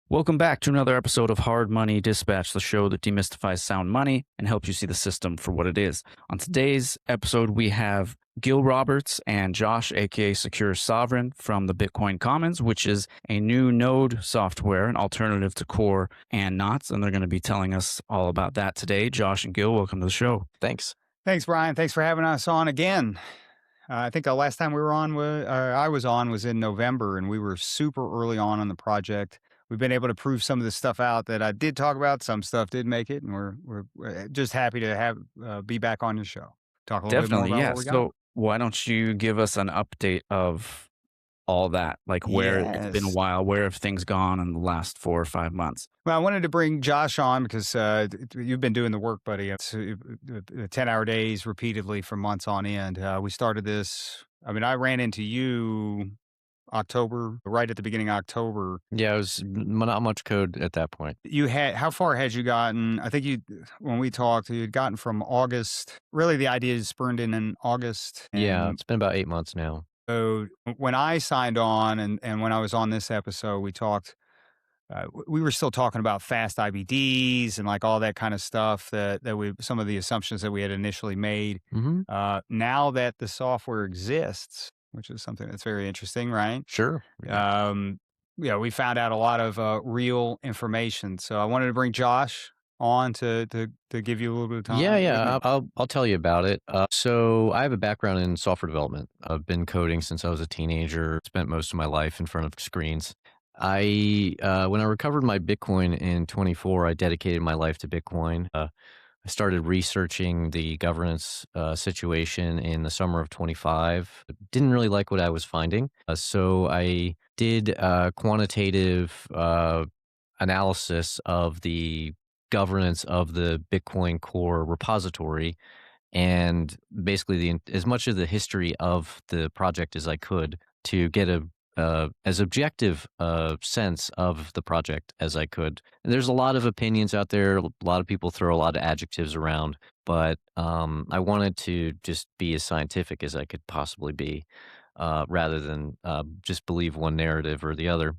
Welcome back to another episode of Hard Money Dispatch, the show that demystifies sound money and helps you see the system for what it is. On today's episode, we have Gil Roberts and Josh, aka Secure Sovereign, from the Bitcoin Commons, which is a new node software, an alternative to Core and Knots. And they're going to be telling us all about that today. Josh and Gil, welcome to the show. Thanks. Thanks, Brian. Thanks for having us on again. I think the last time we were on, I was on, was in November, and we were super early on the project. We've been able to prove some of the stuff out that I did talk about. Some stuff did make it, and we're just happy to have be back on your show. Talk a little bit more Definitely, about yeah. what we got. So why don't you give us an update of all that? Like where it's been a Yes. while, where have things gone in the last 4 or 5 months? Well, I wanted to bring Josh on because you've been doing the work, buddy. It's 10-hour days repeatedly for months on end. We started this. I mean, I ran into you October, right at the beginning of October. Yeah, it was not much code at that point. How far had you gotten? I think when we talked, you had gotten from August. Really, the idea is spurned in August. Yeah, And it's been about 8 months now. so when I signed on and when I was on this episode, we talked, we were still talking about fast IBDs and like all that kind of stuff some of the assumptions that we had initially made. Hmm. Now that the software exists, which is something that's very interesting, right? Sure. Yeah. Yeah, we found out a lot of real information. So I wanted to bring Josh on to give you a little bit of time. Yeah, with yeah. me. I'll tell you about it. So I have a background in software development. I've been coding since I was a teenager. Spent most of my life in front of screens. When I recovered my Bitcoin in 24, I dedicated my life to Bitcoin. I started researching the governance situation in the summer of 25. Didn't really like what I was finding. So I did quantitative analysis of the governance of the Bitcoin Core repository and basically as much of the history of the project as I could to get a as objective sense of the project as I could. There's a lot of opinions out there. A lot of people throw a lot of adjectives around, but I wanted to just be as scientific as I could possibly be, rather than just believe one narrative or the other.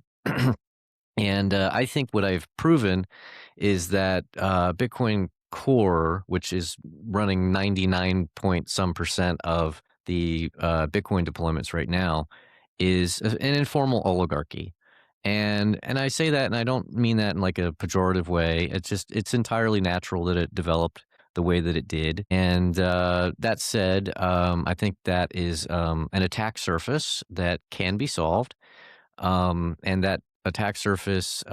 And I think what I've proven is that Bitcoin Core, which is running 99 point some percent of the Bitcoin deployments right now, is an informal oligarchy. And I say that, and I don't mean that in like a pejorative way. It's entirely natural that it developed the way that it did. And that said, I think that is an attack surface that can be solved, and that attack surface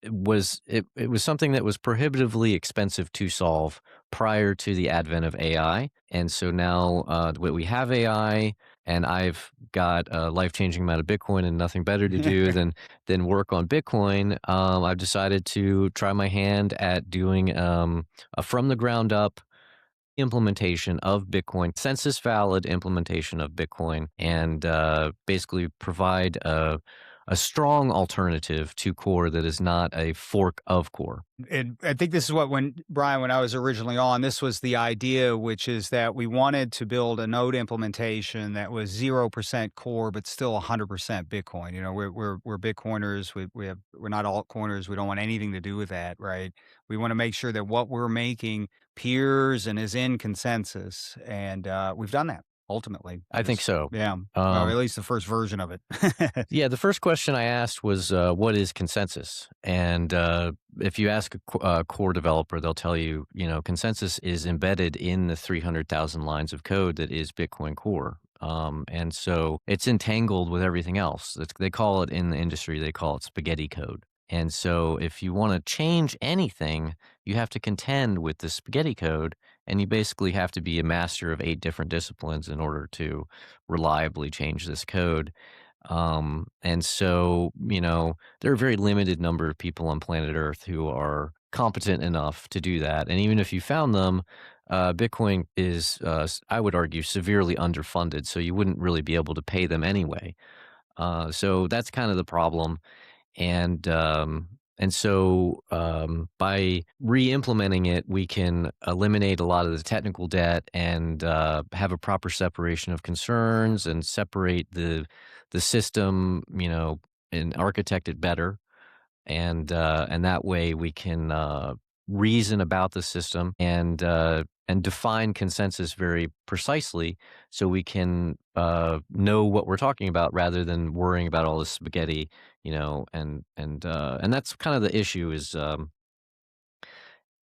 it was something that was prohibitively expensive to solve prior to the advent of AI. And so now we have AI, and I've got a life-changing amount of Bitcoin and nothing better to do than work on Bitcoin. I've decided to try my hand at doing a from the ground up implementation of Bitcoin, census valid implementation of Bitcoin, and basically provide a strong alternative to Core that is not a fork of Core. And I think this is when I was originally on, this was the idea, which is that we wanted to build a node implementation that was 0% core, but still 100% Bitcoin. You know, we're Bitcoiners. We're not altcoiners. We don't want anything to do with that, right? We want to make sure that what we're making peers and is in consensus, and we've done that ultimately. I think so. Yeah. Well, at least the first version of it. Yeah, the first question I asked was, what is consensus? And if you ask a core developer, they'll tell you, consensus is embedded in the 300,000 lines of code that is Bitcoin Core. And so it's entangled with everything else. They call it in the industry, they call it spaghetti code. And so if you want to change anything, you have to contend with the spaghetti code, and you basically have to be a master of 8 different disciplines in order to reliably change this code. And so, there are a very limited number of people on planet Earth who are competent enough to do that. And even if you found them, Bitcoin is, I would argue, severely underfunded, so you wouldn't really be able to pay them anyway. So that's kind of the problem. And by re-implementing it, we can eliminate a lot of the technical debt and have a proper separation of concerns and separate the system, and architect it better, and that way we can reason about the system and define consensus very precisely, so we can know what we're talking about rather than worrying about all this spaghetti, and that's kind of the issue is.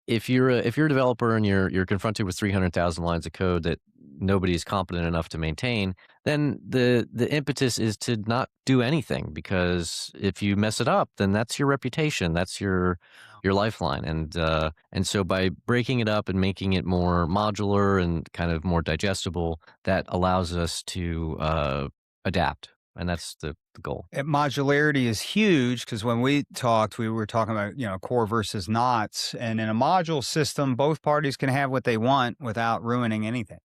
If you're a developer and you're confronted with 300,000 lines of code that nobody's competent enough to maintain, then the impetus is to not do anything, because if you mess it up, then that's your reputation, that's your lifeline, and so by breaking it up and making it more modular and kind of more digestible, that allows us to adapt, and that's the goal. And modularity is huge because when we talked, we were talking about, core versus knots. And in a module system, both parties can have what they want without ruining anything,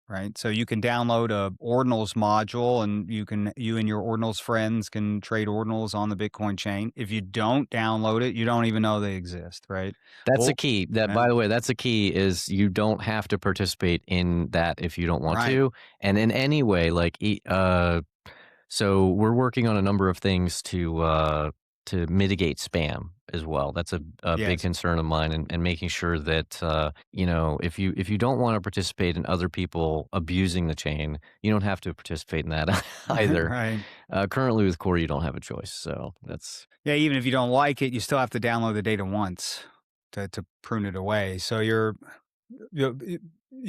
right? So you can download a ordinals module and you and your ordinals friends can trade ordinals on the Bitcoin chain. If you don't download it, you don't even know they exist, right? That's a Well, key. That, yeah, by the way, that's a key, is you don't have to participate in that if you don't want right. to. And in any way, like, so we're working on a number of things to mitigate spam as well. That's a big Yes. concern of mine, and making sure that if you don't want to participate in other people abusing the chain, you don't have to participate in that either. Right. Currently with Core, you don't have a choice. So that's Yeah, even if you don't like it, you still have to download the data once to prune it away. So you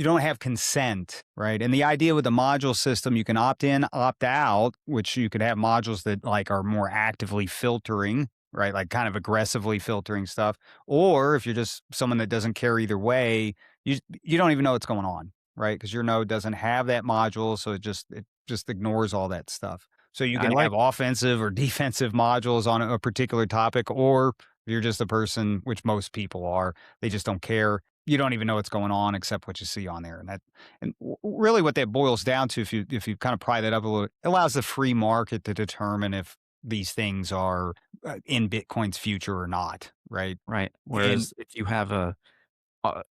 don't have consent, right? And the idea with the module system, you can opt in, opt out, which you could have modules that like are more actively filtering, right? Like kind of aggressively filtering stuff. Or if you're just someone that doesn't care either way, you don't even know what's going on, right? Because your node doesn't have that module, so it just ignores all that stuff. So you I can like. have offensive or defensive modules on a particular topic, or you're just a person, which most people are, they just don't care. You don't even know what's going on except what you see on there. Really what that boils down to, if you kind of pry that up a little, it allows the free market to determine if these things are in Bitcoin's future or not, right? Right. And Whereas if you have a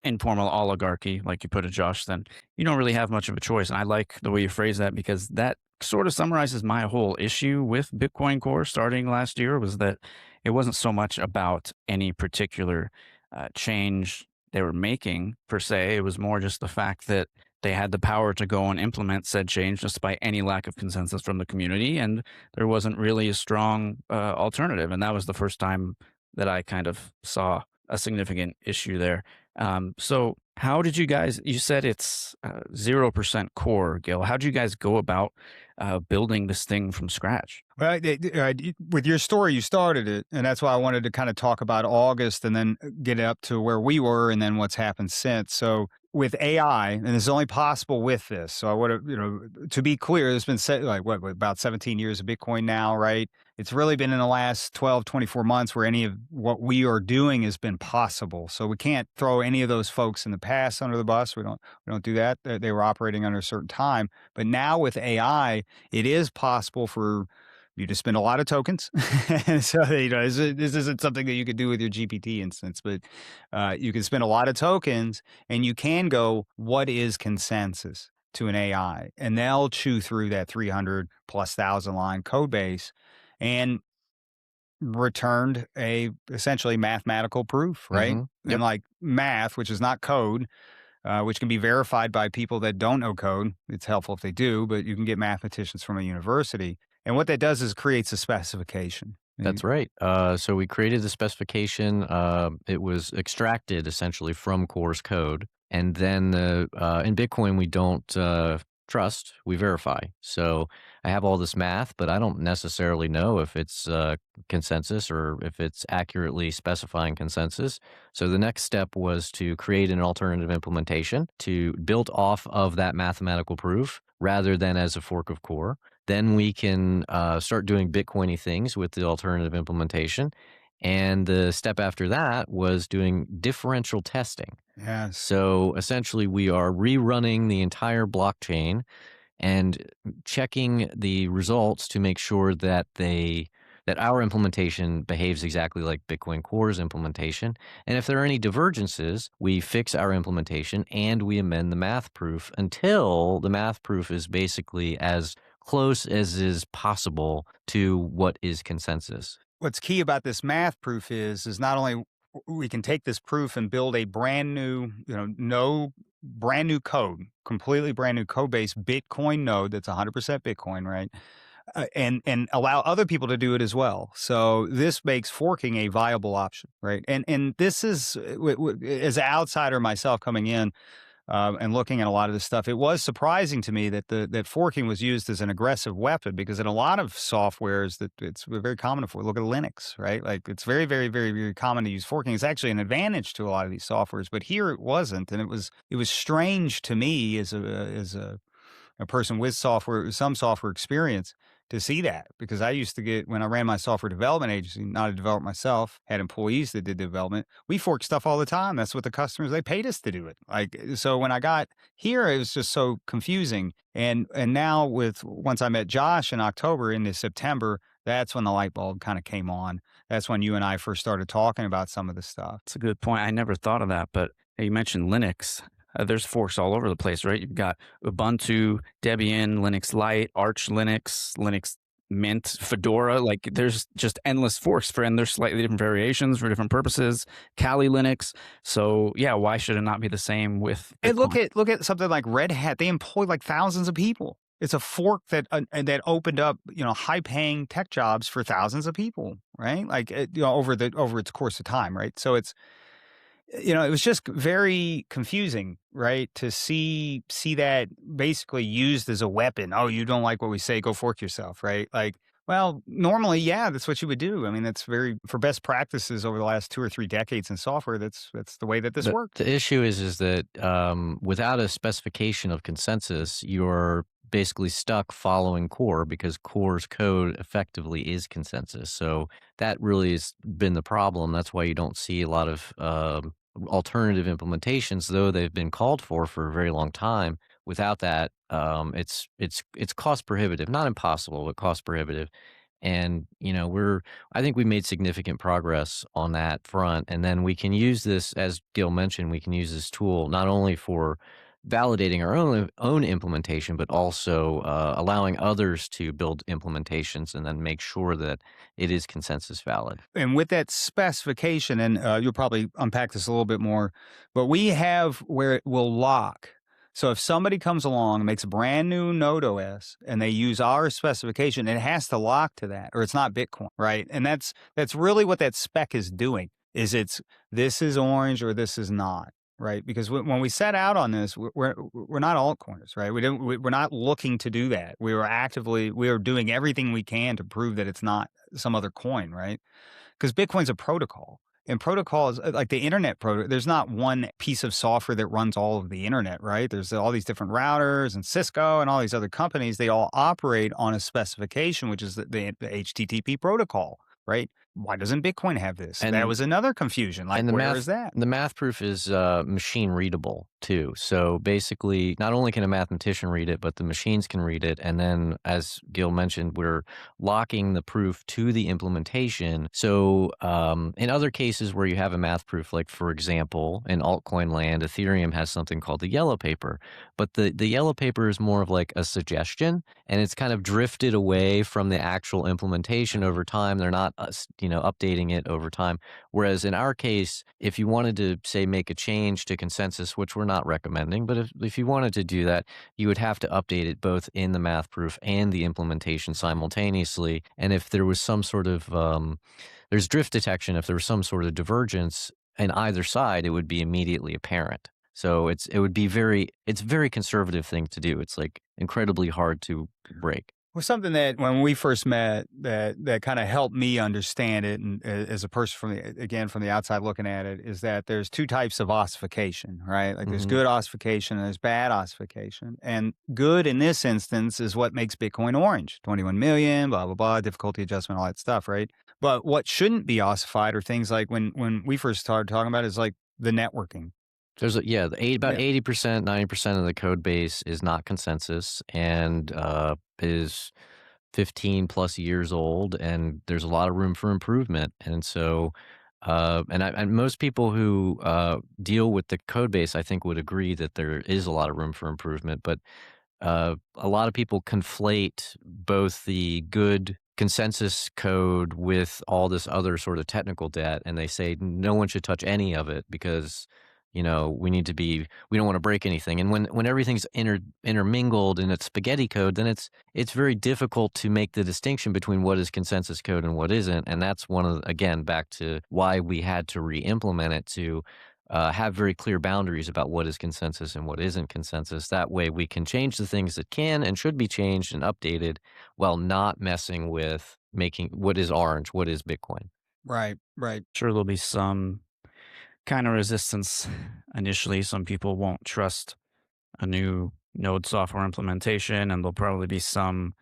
informal oligarchy, like you put it, Josh, then you don't really have much of a choice. And I like the way you phrase that, because that sort of summarizes my whole issue with Bitcoin Core starting last year, was that it wasn't so much about any particular change they were making per se. It was more just the fact that they had the power to go and implement said change despite any lack of consensus from the community. And there wasn't really a strong alternative. And that was the first time that I kind of saw a significant issue there. So how did you guys, you said it's 0% core, Gil. How did you guys go about building this thing from scratch? Well, with your story, you started it, and that's why I wanted to kind of talk about August and then get up to where we were and then what's happened since. So with AI, and it's only possible with this. So I would have, to be clear, there's been like about 17 years of Bitcoin now, right? It's really been in the last 12, 24 months where any of what we are doing has been possible. So we can't throw any of those folks in the past under the bus. We don't do that. They were operating under a certain time. But now with AI, it is possible for you to spend a lot of tokens. And so, this isn't something that you could do with your GPT instance, but you can spend a lot of tokens and you can go, what is consensus to an AI? And they'll chew through that 300 plus thousand line code base and returned a essentially mathematical proof, right? And Yep. like math, which is not code, which can be verified by people that don't know code. It's helpful if they do, but you can get mathematicians from a university. And what that does is creates a specification. That's right. So we created the specification. It was extracted essentially from Core's code, and then in Bitcoin we don't trust, we verify. So I have all this math, but I don't necessarily know if it's consensus or if it's accurately specifying consensus. So the next step was to create an alternative implementation to build off of that mathematical proof rather than as a fork of Core. Then we can start doing Bitcoiny things with the alternative implementation. And the step after that was doing differential testing. Yes. So essentially, we are rerunning the entire blockchain and checking the results to make sure that that our implementation behaves exactly like Bitcoin Core's implementation. And if there are any divergences, we fix our implementation and we amend the math proof until the math proof is basically as close as is possible to what is consensus. What's key about this math proof is not only we can take this proof and build a brand new, no brand new code, completely brand new code base Bitcoin node that's 100% Bitcoin, right? And allow other people to do it as well. So this makes forking a viable option, right? And this is as an outsider myself coming in, and looking at a lot of this stuff, it was surprising to me that that forking was used as an aggressive weapon, because in a lot of softwares that it's very common for. Look at Linux, right? Like it's very, very, very, very common to use forking. It's actually an advantage to a lot of these softwares, but here it wasn't, and it was strange to me as a person with some software experience, to see that, because I used to get, when I ran my software development agency, not a developer myself, had employees that did development. We forked stuff all the time. That's what the customers, they paid us to do it. Like, so when I got here, it was just so confusing. And now once I met Josh in October into September, that's when the light bulb kind of came on. That's when you and I first started talking about some of this stuff. That's a good point. I never thought of that, but you mentioned Linux. There's forks all over the place, right? You've got Ubuntu, Debian, Linux Lite, Arch Linux, Linux Mint, Fedora. Like there's just endless forks and there's slightly different variations for different purposes. Kali Linux. So yeah, why should it not be the same with Bitcoin? And look at something like Red Hat. They employ like thousands of people. It's a fork that opened up, high-paying tech jobs for thousands of people, right? Like over its course of time, right? So it's, it was just very confusing, right? To see that basically used as a weapon. Oh, you don't like what we say, go fork yourself, right? Like, well, normally, yeah, that's what you would do. I mean, that's for best practices over the last 2 or 3 decades in software. That's the way that this worked. The issue is that without a specification of consensus, you're basically stuck following core, because core's code effectively is consensus. So that really has been the problem. That's why you don't see a lot of alternative implementations, though they've been called for a very long time. Without that, it's cost prohibitive, not impossible, but cost prohibitive. And I think we made significant progress on that front. And then we can use this, as Gil mentioned, we can use this tool not only for validating our own implementation, but also allowing others to build implementations and then make sure that it is consensus valid. And with that specification, and you'll probably unpack this a little bit more, but we have where it will lock. So if somebody comes along and makes a brand new Node OS and they use our specification, it has to lock to that, or it's not Bitcoin, right? And that's really what that spec is doing. This is orange or this is not. Right, because when we set out on this, we're not altcoiners, right? We're not looking to do that. We are doing everything we can to prove that it's not some other coin, right? Because Bitcoin's a protocol, and protocols like the internet protocol. There's not one piece of software that runs all of the internet, right? There's all these different routers and Cisco and all these other companies. They all operate on a specification, which is the HTTP protocol, right? Why doesn't Bitcoin have this? And that was another confusion. Like, where is that? The math proof is machine readable too. So basically, not only can a mathematician read it, but the machines can read it. And then, as Gil mentioned, we're locking the proof to the implementation. So in other cases where you have a math proof, like for example, in altcoin land, Ethereum has something called the yellow paper. But the yellow paper is more of like a suggestion, and it's kind of drifted away from the actual implementation over time. They're not updating it over time. Whereas in our case, if you wanted to, say, make a change to consensus, which we're not recommending, but if you wanted to do that, you would have to update it both in the math proof and the implementation simultaneously. And if there was some sort of, there's drift detection, if there was some sort of divergence in either side, it would be immediately apparent. So it's a very conservative thing to do. It's like incredibly hard to break. Well, something that when we first met that kind of helped me understand it, and as a person from the outside looking at it, is that there's 2 types of ossification, right? Like there's good ossification and there's bad ossification. And good in this instance is what makes Bitcoin orange. 21 million, blah, blah, blah, difficulty adjustment, all that stuff, right? But what shouldn't be ossified are things like when we first started talking about it, is like the networking. There's about 80%, 90% of the code base is not consensus and is 15 plus years old, and there's a lot of room for improvement. And so, and most people who deal with the code base, I think, would agree that there is a lot of room for improvement. But a lot of people conflate both the good consensus code with all this other sort of technical debt, and they say no one should touch any of it because we don't want to break anything. And when everything's intermingled in its spaghetti code, then it's very difficult to make the distinction between what is consensus code and what isn't. And that's one of, again, back to why we had to re-implement it to have very clear boundaries about what is consensus and what isn't consensus. That way we can change the things that can and should be changed and updated while not messing with making what is orange, what is Bitcoin. Right, right. Sure, there'll be some kind of resistance initially. Some people won't trust a new node software implementation, and there'll probably be some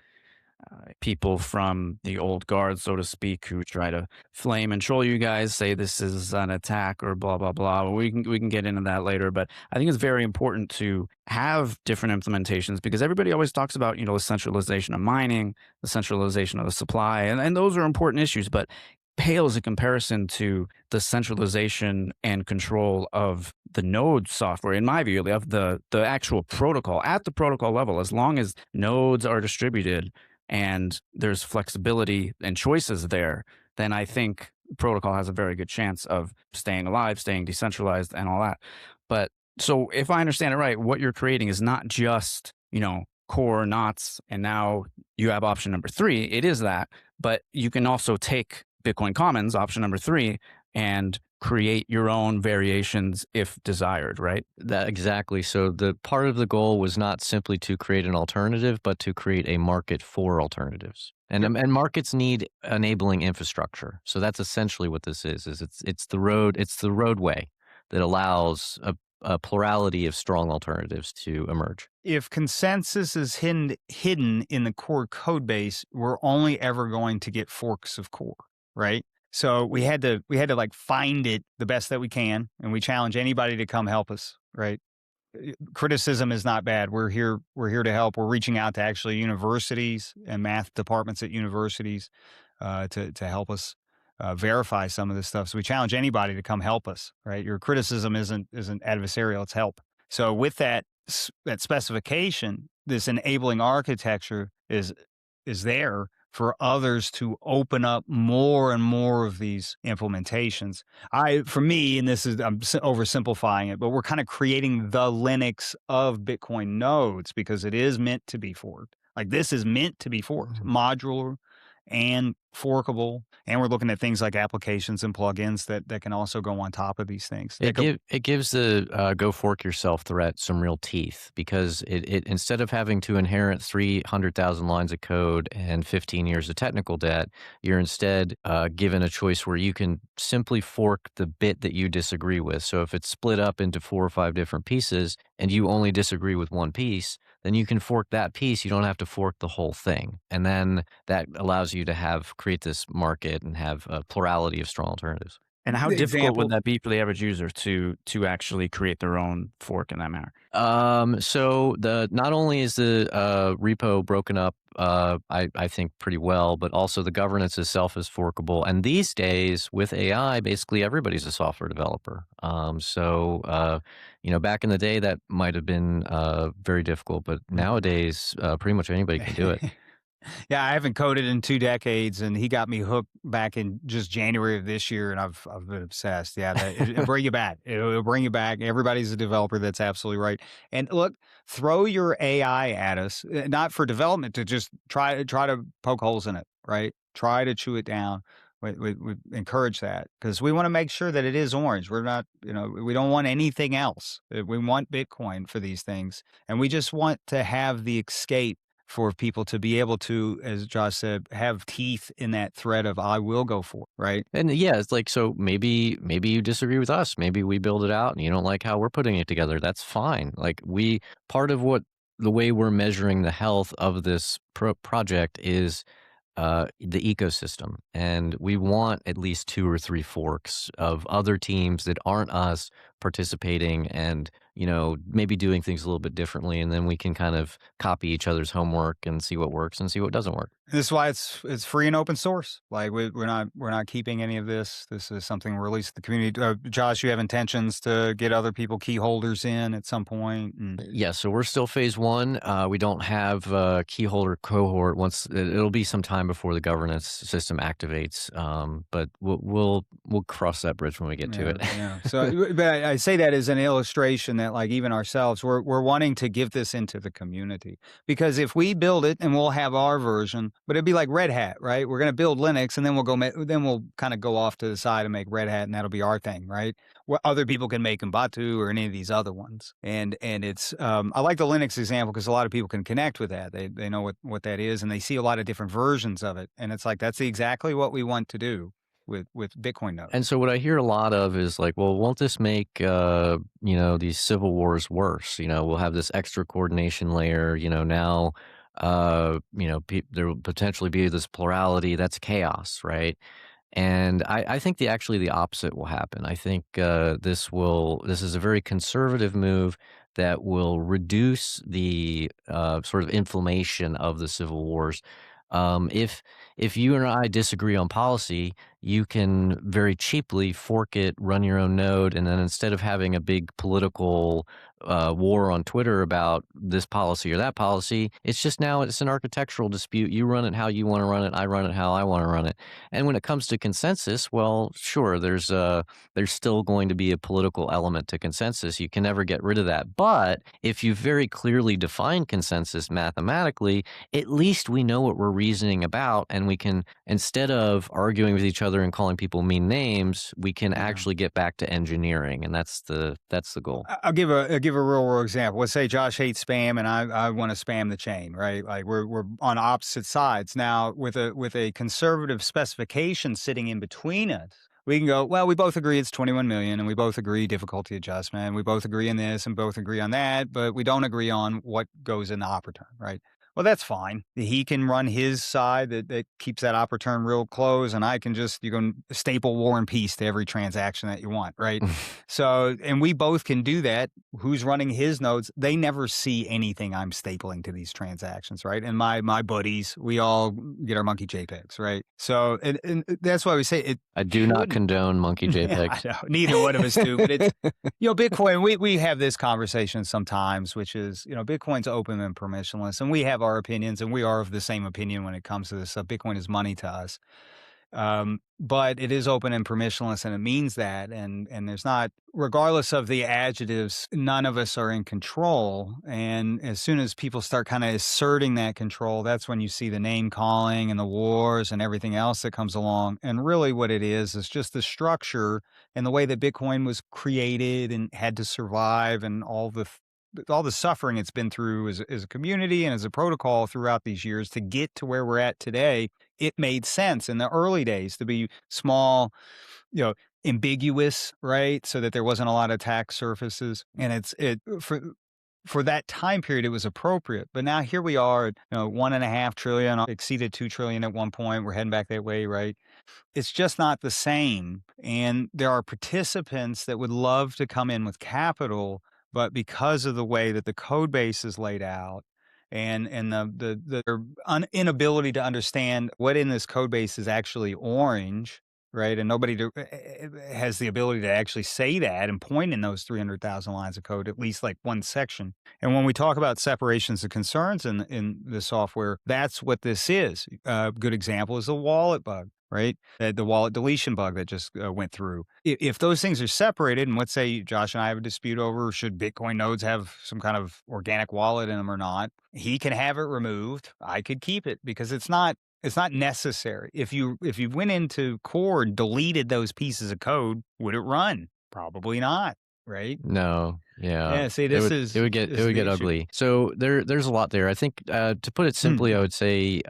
people from the old guard, so to speak, who try to flame and troll you guys, say this is an attack or blah blah blah. We can get into that later, but I think it's very important to have different implementations because everybody always talks about the centralization of mining, the centralization of the supply, and those are important issues, but pales in comparison to the centralization and control of the node software, in my view, of the actual protocol at the protocol level. As long as nodes are distributed and there's flexibility and choices there, then I think protocol has a very good chance of staying alive, staying decentralized, and all that. But so if I understand it right, what you're creating is not just, core knots, and now you have option number 3. It is that, but you can also take Bitcoin Commons, option number 3, and create your own variations if desired, right? That exactly. So the part of the goal was not simply to create an alternative, but to create a market for alternatives. And markets need enabling infrastructure. So that's essentially what this is it's the roadway that allows a plurality of strong alternatives to emerge. If consensus is hidden in the core code base, we're only ever going to get forks of core, right? So we had to like find it the best that we can, and we challenge anybody to come help us, right? Criticism is not bad. We're here to help. We're reaching out to actually universities and math departments at universities to help us verify some of this stuff. So we challenge anybody to come help us, right? Your criticism isn't adversarial, it's help. So with that specification, this enabling architecture is there for others to open up more and more of these implementations. For me, and I'm oversimplifying it, but we're kind of creating the Linux of Bitcoin nodes because it is meant to be forked. Like this is meant to be forked, modular and forkable. And we're looking at things like applications and plugins that can also go on top of these things. It gives the go fork yourself threat some real teeth because it instead of having to inherit 300,000 lines of code and 15 years of technical debt, you're instead given a choice where you can simply fork the bit that you disagree with. So if it's split up into 4 or 5 different pieces and you only disagree with one piece, then you can fork that piece. You don't have to fork the whole thing. And then that allows you to create this market and have a plurality of strong alternatives. And how difficult would that be for the average user to actually create their own fork in that manner? So not only is the repo broken up, I think pretty well, but also the governance itself is forkable. And these days with AI, basically everybody's a software developer. Back in the day that might have been very difficult, but nowadays pretty much anybody can do it. Yeah, I haven't coded in 2 decades, and he got me hooked back in just January of this year, and I've been obsessed. Yeah, it'll bring you back. It'll bring you back. Everybody's a developer. That's absolutely right. And look, throw your AI at us, not for development, to just try to poke holes in it, right? Try to chew it down. We encourage that because we want to make sure that it is orange. We're not, we don't want anything else. We want Bitcoin for these things, and we just want to have the escape for people to be able to, as Josh said, have teeth in that thread of I will go for it, right? And yeah, it's like, so maybe you disagree with us. Maybe we build it out and you don't like how we're putting it together. That's fine. Like part of the way we're measuring the health of this project is the ecosystem. And we want at least 2 or 3 forks of other teams that aren't us participating and, maybe doing things a little bit differently. And then we can kind of copy each other's homework and see what works and see what doesn't work. This is why it's free and open source. Like we're not keeping any of this. This is something we're released to the community. Josh, you have intentions to get other people key holders in at some point. Yeah, so we're still phase one. We don't have a key holder cohort. Once it'll be some time before the governance system activates, but we'll cross that bridge when we get to it. Yeah. So, but I say that as an illustration that, like, even ourselves, we're wanting to give this into the community, because if we build it and we'll have our version, but it'd be like Red Hat, right? We're going to build Linux and then we'll kind of go off to the side and make Red Hat, and that'll be our thing, right? Where other people can make Ubuntu or any of these other ones. And it's I like the Linux example because a lot of people can connect with that. They know what that is, and they see a lot of different versions of it, and it's like that's exactly what we want to do with Bitcoin nodes. And so what I hear a lot of is like, well, won't this make these civil wars worse? We'll have this extra coordination layer. Now, there will potentially be this plurality. That's chaos, right? And I think actually the opposite will happen. I think this is a very conservative move that will reduce the sort of inflammation of the civil wars. If you and I disagree on policy, you can very cheaply fork it, run your own node, and then instead of having a big political war on Twitter about this policy or that policy, it's an architectural dispute. You run it how you want to run it. I run it how I want to run it. And when it comes to consensus, well, sure, there's still going to be a political element to consensus. You can never get rid of that. But if you very clearly define consensus mathematically, at least we know what we're reasoning about, and we can, instead of arguing with each other and calling people mean names, we can actually get back to engineering, and that's the goal. I'll give a real world example. Let's say Josh hates spam and I want to spam the chain, right? Like we're on opposite sides. Now with a conservative specification sitting in between us, we can go, well, we both agree it's 21 million, and we both agree difficulty adjustment, and we both agree on this and both agree on that, but we don't agree on what goes in the op return, right? Well, that's fine. He can run his side that keeps that op return real close, and I can you can staple War and Peace to every transaction that you want, right? So, and we both can do that. Who's running his nodes? They never see anything I'm stapling to these transactions, right? And my buddies, we all get our monkey JPEGs, right? So, and that's why we say it. I do not condone monkey JPEGs. Yeah, neither one of us do, but it's, Bitcoin, we have this conversation sometimes, which is, Bitcoin's open and permissionless, and we have our opinions, and we are of the same opinion when it comes to this stuff. Bitcoin is money to us. But it is open and permissionless, and it means that, and there's not, regardless of the adjectives, none of us are in control. And as soon as people start kind of asserting that control, that's when you see the name calling and the wars and everything else that comes along. And really what it is just the structure and the way that Bitcoin was created and had to survive, and all the suffering it's been through as a community and as a protocol throughout these years to get to where we're at today. It made sense in the early days to be small, ambiguous, right? So that there wasn't a lot of attack surfaces. And for that time period, it was appropriate. But now here we are, 1.5 trillion, exceeded 2 trillion at one point. We're heading back that way, right? It's just not the same. And there are participants that would love to come in with capital, but because of the way that the code base is laid out, and the inability to understand what in this code base is actually orange, right? And nobody has the ability to actually say that and point in those 300,000 lines of code, at least like one section. And when we talk about separations of concerns in the software, that's what this is. A good example is the wallet bug, right? The wallet deletion bug that just went through. If those things are separated, and let's say Josh and I have a dispute over should Bitcoin nodes have some kind of organic wallet in them or not, he can have it removed. I could keep it because it's not necessary. If you went into core and deleted those pieces of code, would it run? Probably not, right? No. Yeah. Yeah. See, it would get ugly. So there's a lot there. I think to put it simply, I would say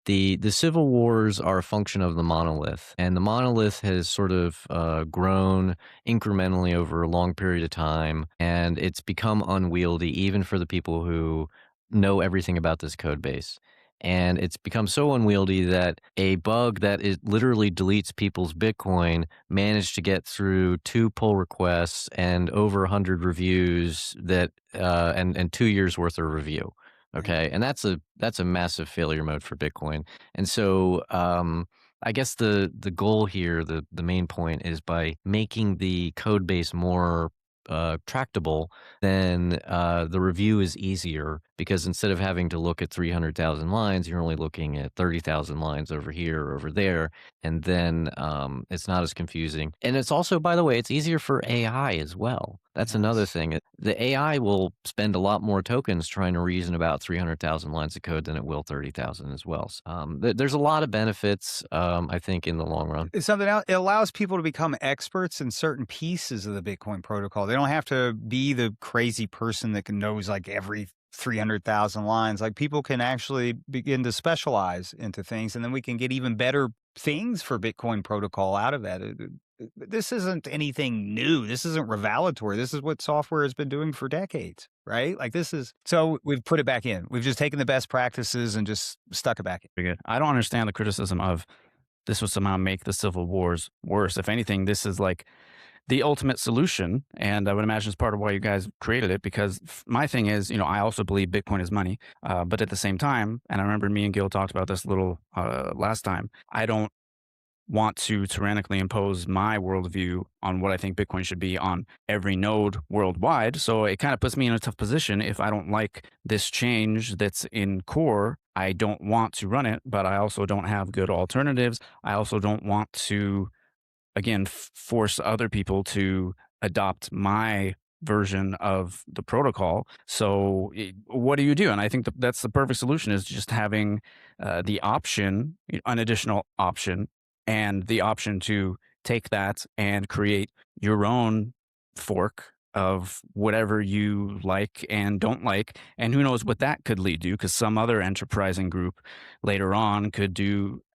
the civil wars are a function of the monolith, and the monolith has sort of grown incrementally over a long period of time, and it's become unwieldy even for the people who know everything about this code base. And it's become so unwieldy that a bug that literally deletes people's Bitcoin managed to get through 2 pull requests and over 100 reviews and 2 years worth of review. Okay, and that's a massive failure mode for Bitcoin. And so I guess the goal here, the main point, is by making the code base more tractable, then the review is easier, because instead of having to look at 300,000 lines, you're only looking at 30,000 lines over here or over there, and then it's not as confusing. And it's also, by the way, it's easier for AI as well. That's another Yes. thing. The AI will spend a lot more tokens trying to reason about 300,000 lines of code than it will 30,000 as well. So, there's a lot of benefits, I think, in the long run. It's something else. It allows people to become experts in certain pieces of the Bitcoin protocol. They don't have to be the crazy person that knows like every 300,000 lines. Like people can actually begin to specialize into things, and then we can get even better things for Bitcoin protocol out of that. This isn't anything new. This isn't revelatory. This is what software has been doing for decades, right? Like this is, so we've put it back in. We've just taken the best practices and just stuck it back in. Very good. I don't understand the criticism of this would somehow make the civil wars worse. If anything, this is like the ultimate solution. And I would imagine it's part of why you guys created it, because my thing is, I also believe Bitcoin is money. But at the same time, and I remember me and Gil talked about this a little last time, I don't want to tyrannically impose my worldview on what I think Bitcoin should be on every node worldwide. So it kind of puts me in a tough position. If I don't like this change that's in core, I don't want to run it, but I also don't have good alternatives. I also don't want to, again, force other people to adopt my version of the protocol. So what do you do? And I think that's the perfect solution, is just having the option, an additional option, and the option to take that and create your own fork of whatever you like and don't like. And who knows what that could lead to, because some other enterprising group later on could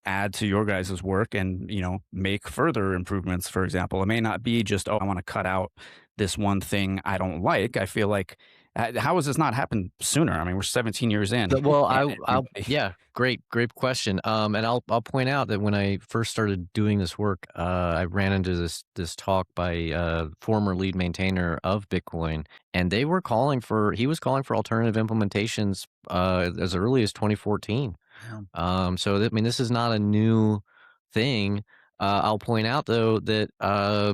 add to your guys' work and, make further improvements. For example, it may not be just, oh, I want to cut out this one thing I don't like. I feel like, how has this not happened sooner? I mean, we're 17 years in. Well, yeah, great question. And I'll point out that when I first started doing this work, I ran into this talk by former lead maintainer of Bitcoin, and he was calling for alternative implementations as early as 2014. So this is not a new thing. I'll point out though that a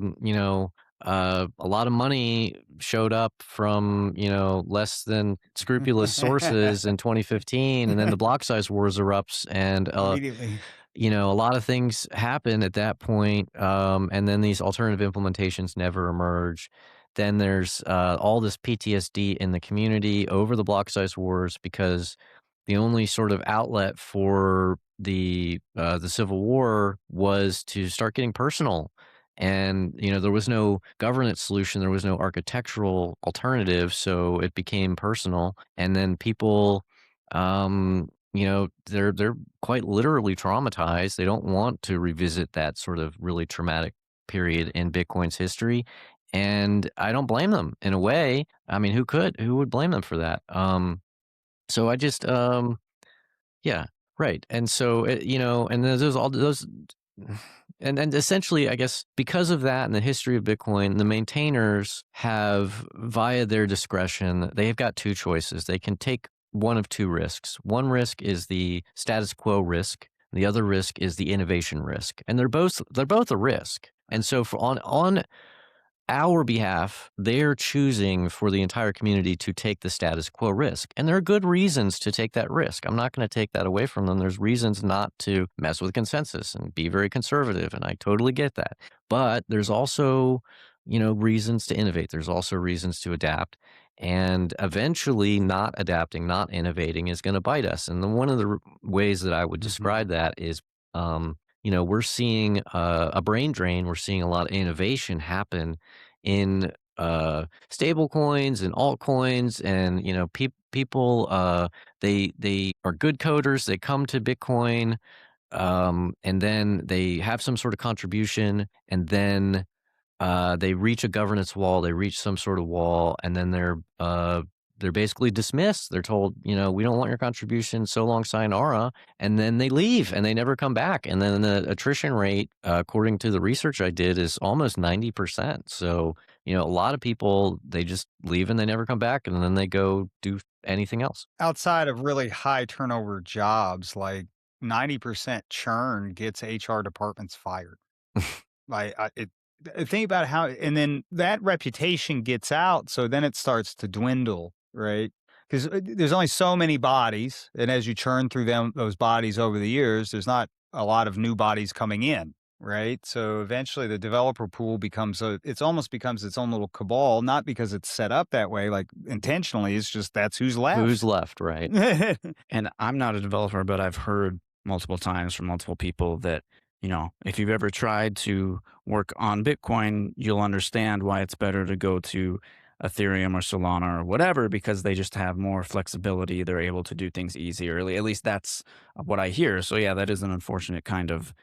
lot of money showed up from less than scrupulous sources in 2015, and then the block size wars erupts, and Immediately. a lot of things happen at that point, and then these alternative implementations never emerge. Then there's all this PTSD in the community over the block size wars, because the only sort of outlet for the Civil War was to start getting personal. And, there was no governance solution. There was no architectural alternative. So it became personal. And then people, they're quite literally traumatized. They don't want to revisit that sort of really traumatic period in Bitcoin's history. And I don't blame them in a way. I mean, who would blame them for that? So I just, yeah, right. And so, and there's all those, and essentially, I guess, because of that and the history of Bitcoin, the maintainers have, via their discretion, they've got two choices. They can take one of two risks. One risk is the status quo risk. The other risk is the innovation risk. And they're both a risk. And so on our behalf, they're choosing for the entire community to take the status quo risk. And there are good reasons to take that risk. I'm not going to take that away from them. There's reasons not to mess with consensus and be very conservative, and I totally get that. But there's also, reasons to innovate. There's also reasons to adapt. And eventually not adapting, not innovating is going to bite us. And one of the ways that I would describe that is, we're seeing a brain drain. We're seeing a lot of innovation happen in stable coins and altcoins, and people they are good coders. They come to Bitcoin, and then they have some sort of contribution, and then they reach a governance wall. They reach some sort of wall, and then they're basically dismissed. They're told, we don't want your contribution, so long, sayonara. And then they leave and they never come back. And then the attrition rate, according to the research I did, is almost 90%. So A lot of people, they just leave and they never come back, and then they go do anything else. Outside of really high turnover jobs, like 90% churn gets HR departments fired. Like, think about how, and then that reputation gets out, so then it starts to dwindle, right? Because there's only so many bodies, and as you churn through those bodies over the years, there's not a lot of new bodies coming in, right? So eventually, the developer pool it's almost becomes its own little cabal, not because it's set up that way, like intentionally. It's just that's who's Who's left. left, right? And I'm not a developer, but I've heard multiple times from multiple people that, if you've ever tried to work on Bitcoin, you'll understand why it's better to go to Ethereum or Solana or whatever, because they just have more flexibility. They're able to do things easier. At least that's what I hear. So, yeah, that is an unfortunate kind of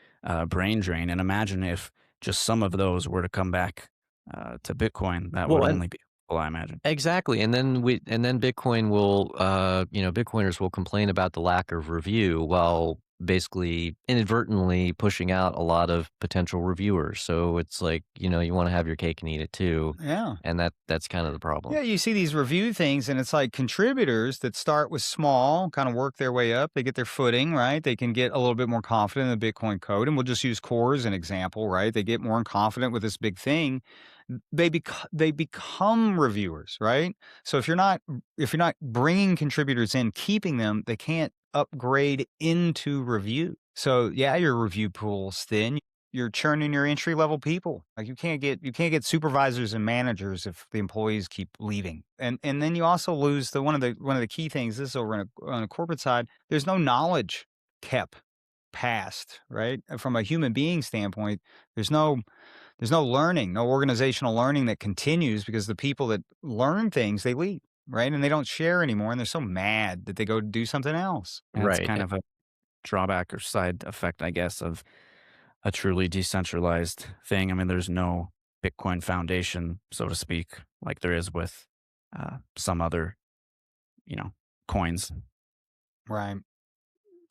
brain drain. And imagine if just some of those were to come back to Bitcoin, that would Well, only be helpful, I imagine. exactly. And then Bitcoin will, Bitcoiners will complain about the lack of review while basically inadvertently pushing out a lot of potential reviewers. So it's like, you want to have your cake and eat it too. Yeah. And that's kind of the problem. Yeah, you see these review things, and it's like contributors that start with small, kind of work their way up. They get their footing, right? They can get a little bit more confident in the Bitcoin code, and we'll just use core as an example, right? They get more confident with this big thing. They become reviewers, right? So if you're not bringing contributors in, keeping them, they can't upgrade into review. So yeah, your review pool's thin. You're churning your entry level people. Like you can't get supervisors and managers if the employees keep leaving. And then you also lose one of the key things. This is over on a corporate side. There's no knowledge kept passed, right? From a human being standpoint, there's no learning, no organizational learning that continues because the people that learn things, they leave, right? And they don't share anymore, and they're so mad that they go do something else. And it's Right. kind of a drawback or side effect, I guess, of a truly decentralized thing. I mean, there's no Bitcoin foundation, so to speak, like there is with some other, coins. Right.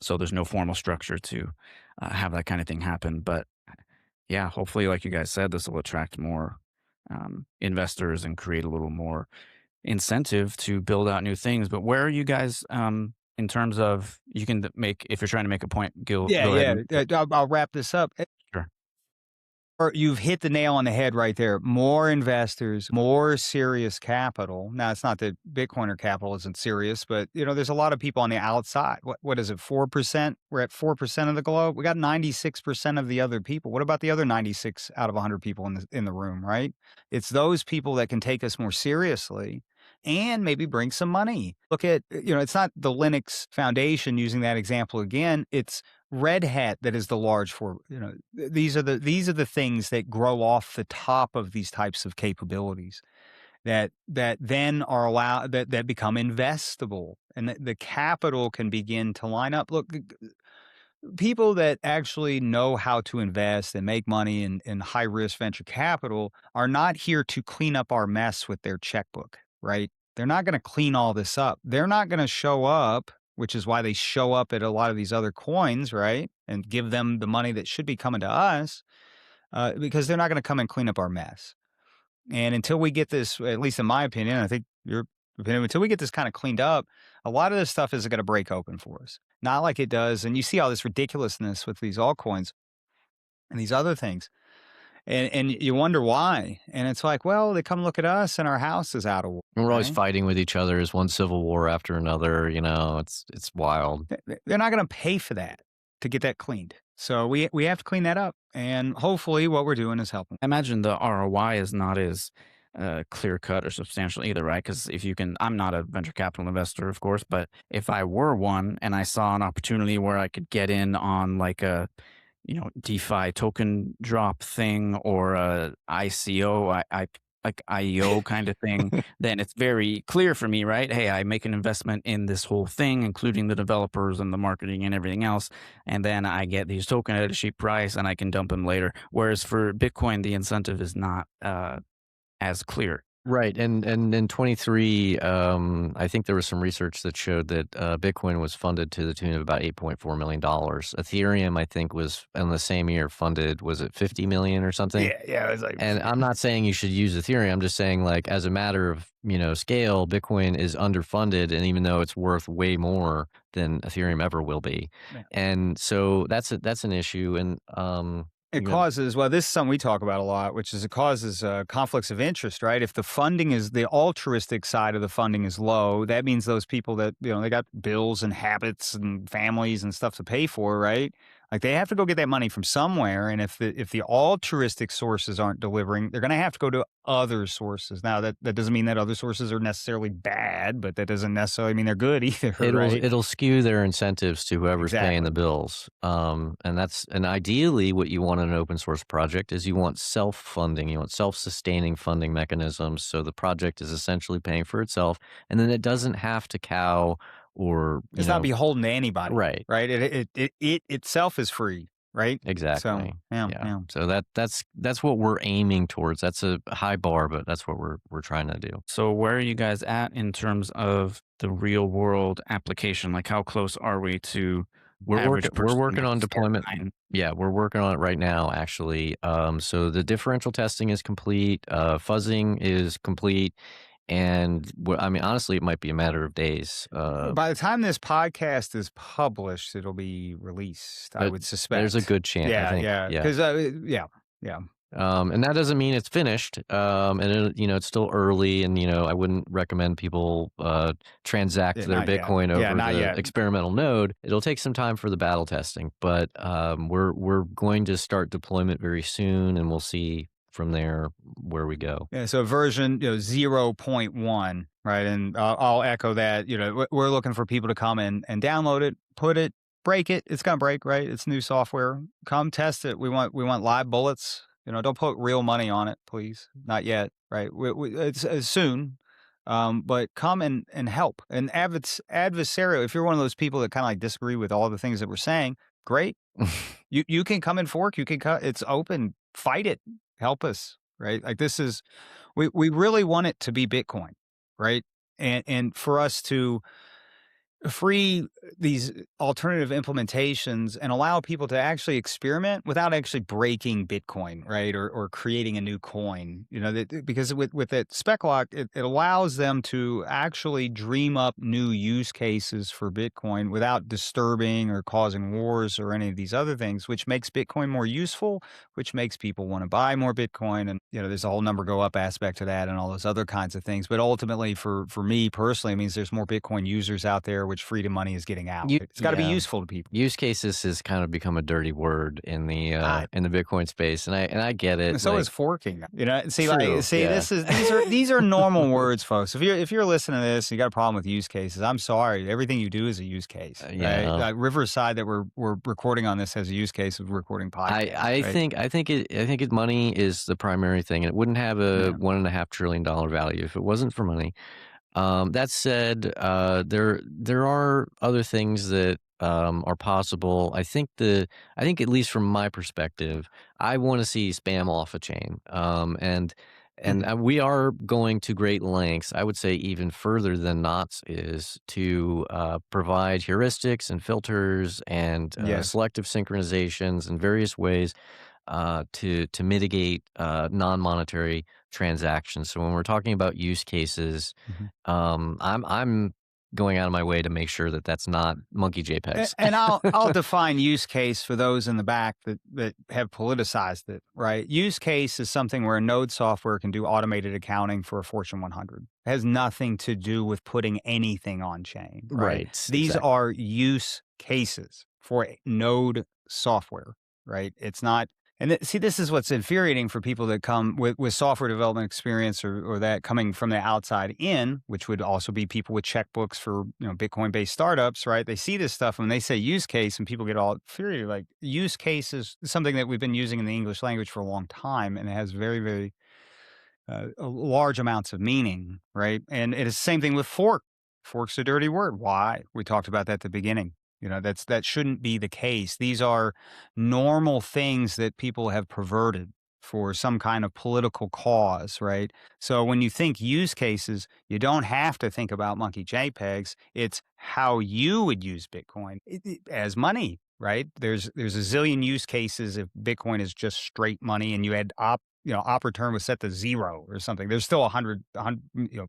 So there's no formal structure to have that kind of thing happen. But yeah, hopefully, like you guys said, this will attract more investors and create a little more incentive to build out new things. But where are you guys in terms of you can make if you're trying to make a point, Gil? Yeah, Go ahead. yeah. I'll wrap this up. Sure. Or you've hit the nail on the head right there. More investors, more serious capital. Now, it's not that Bitcoiner capital isn't serious, but there's a lot of people on the outside. What is it? 4%? We're at 4% of the globe. We got 96% of the other people. What about the other 96 out of 100 people in the room? Right? It's those people that can take us more seriously and maybe bring some money. Look at it's not the Linux Foundation using that example again. It's Red Hat that is the large for these are the things that grow off the top of these types of capabilities that then are allowed that become investable, and the capital can begin to line up. Look, people that actually know how to invest and make money in high risk venture capital are not here to clean up our mess with their checkbook, right? They're not going to clean all this up. They're not going to show up, which is why they show up at a lot of these other coins, right? And give them the money that should be coming to us, because they're not going to come and clean up our mess. And until we get this, at least in my opinion, I think your opinion, until we get this kind of cleaned up, a lot of this stuff isn't going to break open for us. Not like it does. And you see all this ridiculousness with these altcoins and these other things. And you wonder why. And it's like, well, they come look at us and our house is out of order. And we're always right? fighting with each other. There's one civil war after another. It's wild. They're not going to pay for that to get that cleaned. So we have to clean that up. And hopefully what we're doing is helping. I imagine the ROI is not as clear cut or substantial either, right? Because if you can, I'm not a venture capital investor, of course, but if I were one and I saw an opportunity where I could get in on like a, DeFi token drop thing or a ICO, like IEO kind of thing, then it's very clear for me, right? Hey, I make an investment in this whole thing, including the developers and the marketing and everything else. And then I get these tokens at a cheap price and I can dump them later. Whereas for Bitcoin, the incentive is not as clear. Right, and in 23, I think there was some research that showed that Bitcoin was funded to the tune of about $8.4 million. Ethereum, I think, was in the same year funded, was it 50 million or something? Yeah, it was like And I'm not saying you should use Ethereum. I'm just saying, like, as a matter of scale, Bitcoin is underfunded, and even though it's worth way more than Ethereum ever will be, yeah. and so that's an issue, and It causes, well, this is something we talk about a lot, which is it causes conflicts of interest, right? If the funding is the altruistic side of the funding is low, that means those people that, they got bills and habits and families and stuff to pay for, right? Like they have to go get that money from somewhere. And if the altruistic sources aren't delivering, they're going to have to go to other sources. Now that doesn't mean that other sources are necessarily bad, but that doesn't necessarily mean they're good either, right? it'll skew their incentives to whoever's paying the Exactly. bills. And ideally what you want in an open source project is you want self-funding, you want self-sustaining funding mechanisms, so the project is essentially paying for itself, and then it doesn't have to cow or, It's not beholden to anybody, right. right? It itself is free, right? So, Exactly. yeah, Yeah. yeah. So that's what we're aiming towards. That's a high bar, but that's what we're trying to do. So where are you guys at in terms of the real world application? Like how close are we to average We're person working that on can start deployment. buying? Yeah, we're working on it right now, actually. So the differential testing is complete, fuzzing is complete, and I mean, honestly, it might be a matter of days. By the time this podcast is published, it'll be released, I But would there's a suspect. good chance, I Yeah, think. yeah, Yeah. because yeah, yeah, And that doesn't mean it's finished. And it's still early, and I wouldn't recommend people transact yeah, their not yet. Bitcoin Yeah, over not the yet. experimental node. It'll take some time for the battle testing, but we're going to start deployment very soon, and we'll see from there where we go. Yeah, so version 0.1, right? And I'll echo that. We're looking for people to come and download it, put it, break it. It's gonna break, right? It's new software. Come test it. We want live bullets. Don't put real money on it, please. Not yet, right? It's soon. But come and help. And adversarial. If you're one of those people that kind of like disagree with all the things that we're saying, great. You can come and fork. You can cut. It's open. Fight it. Help us, right? Like this is, we really want it to be Bitcoin, right? And for us to free these alternative implementations and allow people to actually experiment without actually breaking Bitcoin, right? Or creating a new coin, because with that spec lock, it allows them to actually dream up new use cases for Bitcoin without disturbing or causing wars or any of these other things, which makes Bitcoin more useful, which makes people want to buy more Bitcoin. And, there's a whole number go up aspect to that and all those other kinds of things. But ultimately for me personally, it means there's more Bitcoin users out there, which freedom money is getting out. It's got to be Yeah. useful to people. Use cases has kind of become a dirty word in the I, Bitcoin space, and I get it. so Like, is forking. See, true, yeah. these are normal words, folks. If you're listening to this and you got a problem with use cases, I'm sorry. Everything you do is a use case, right? Yeah. Like Riverside that we're recording on this has a use case of recording podcasts. I right? think money is the primary thing, and it wouldn't have a Yeah. $1.5 trillion value if it wasn't for money. That said, there are other things that are possible. I think at least from my perspective, I want to see spam off a chain. And Mhm. we are going to great lengths. I would say even further than Knots is to provide heuristics and filters and Yes. selective synchronizations in various ways to mitigate non-monetary transactions. So when we're talking about use cases, Mhm. I'm going out of my way to make sure that that's not monkey JPEGs. And I'll define use case for those in the back that have politicized it, right? Use case is something where a node software can do automated accounting for a Fortune 100. It has nothing to do with putting anything on chain, right? Right. These Exactly. are use cases for node software, right? It's not. And see, this is what's infuriating for people that come with software development experience or that coming from the outside in, which would also be people with checkbooks for Bitcoin-based startups, right? They see this stuff and they say use case, and people get all infuriated. Like use case is something that we've been using in the English language for a long time, and it has very, very large amounts of meaning, right? And it is the same thing with fork. Fork's a dirty word. Why? We talked about that at the beginning. That shouldn't be the case. These are normal things that people have perverted, for some kind of political cause, right? So when you think use cases, you don't have to think about monkey JPEGs. It's how you would use Bitcoin as money, right? There's a zillion use cases if Bitcoin is just straight money and you had op return was set to 0 or something. There's still a hundred,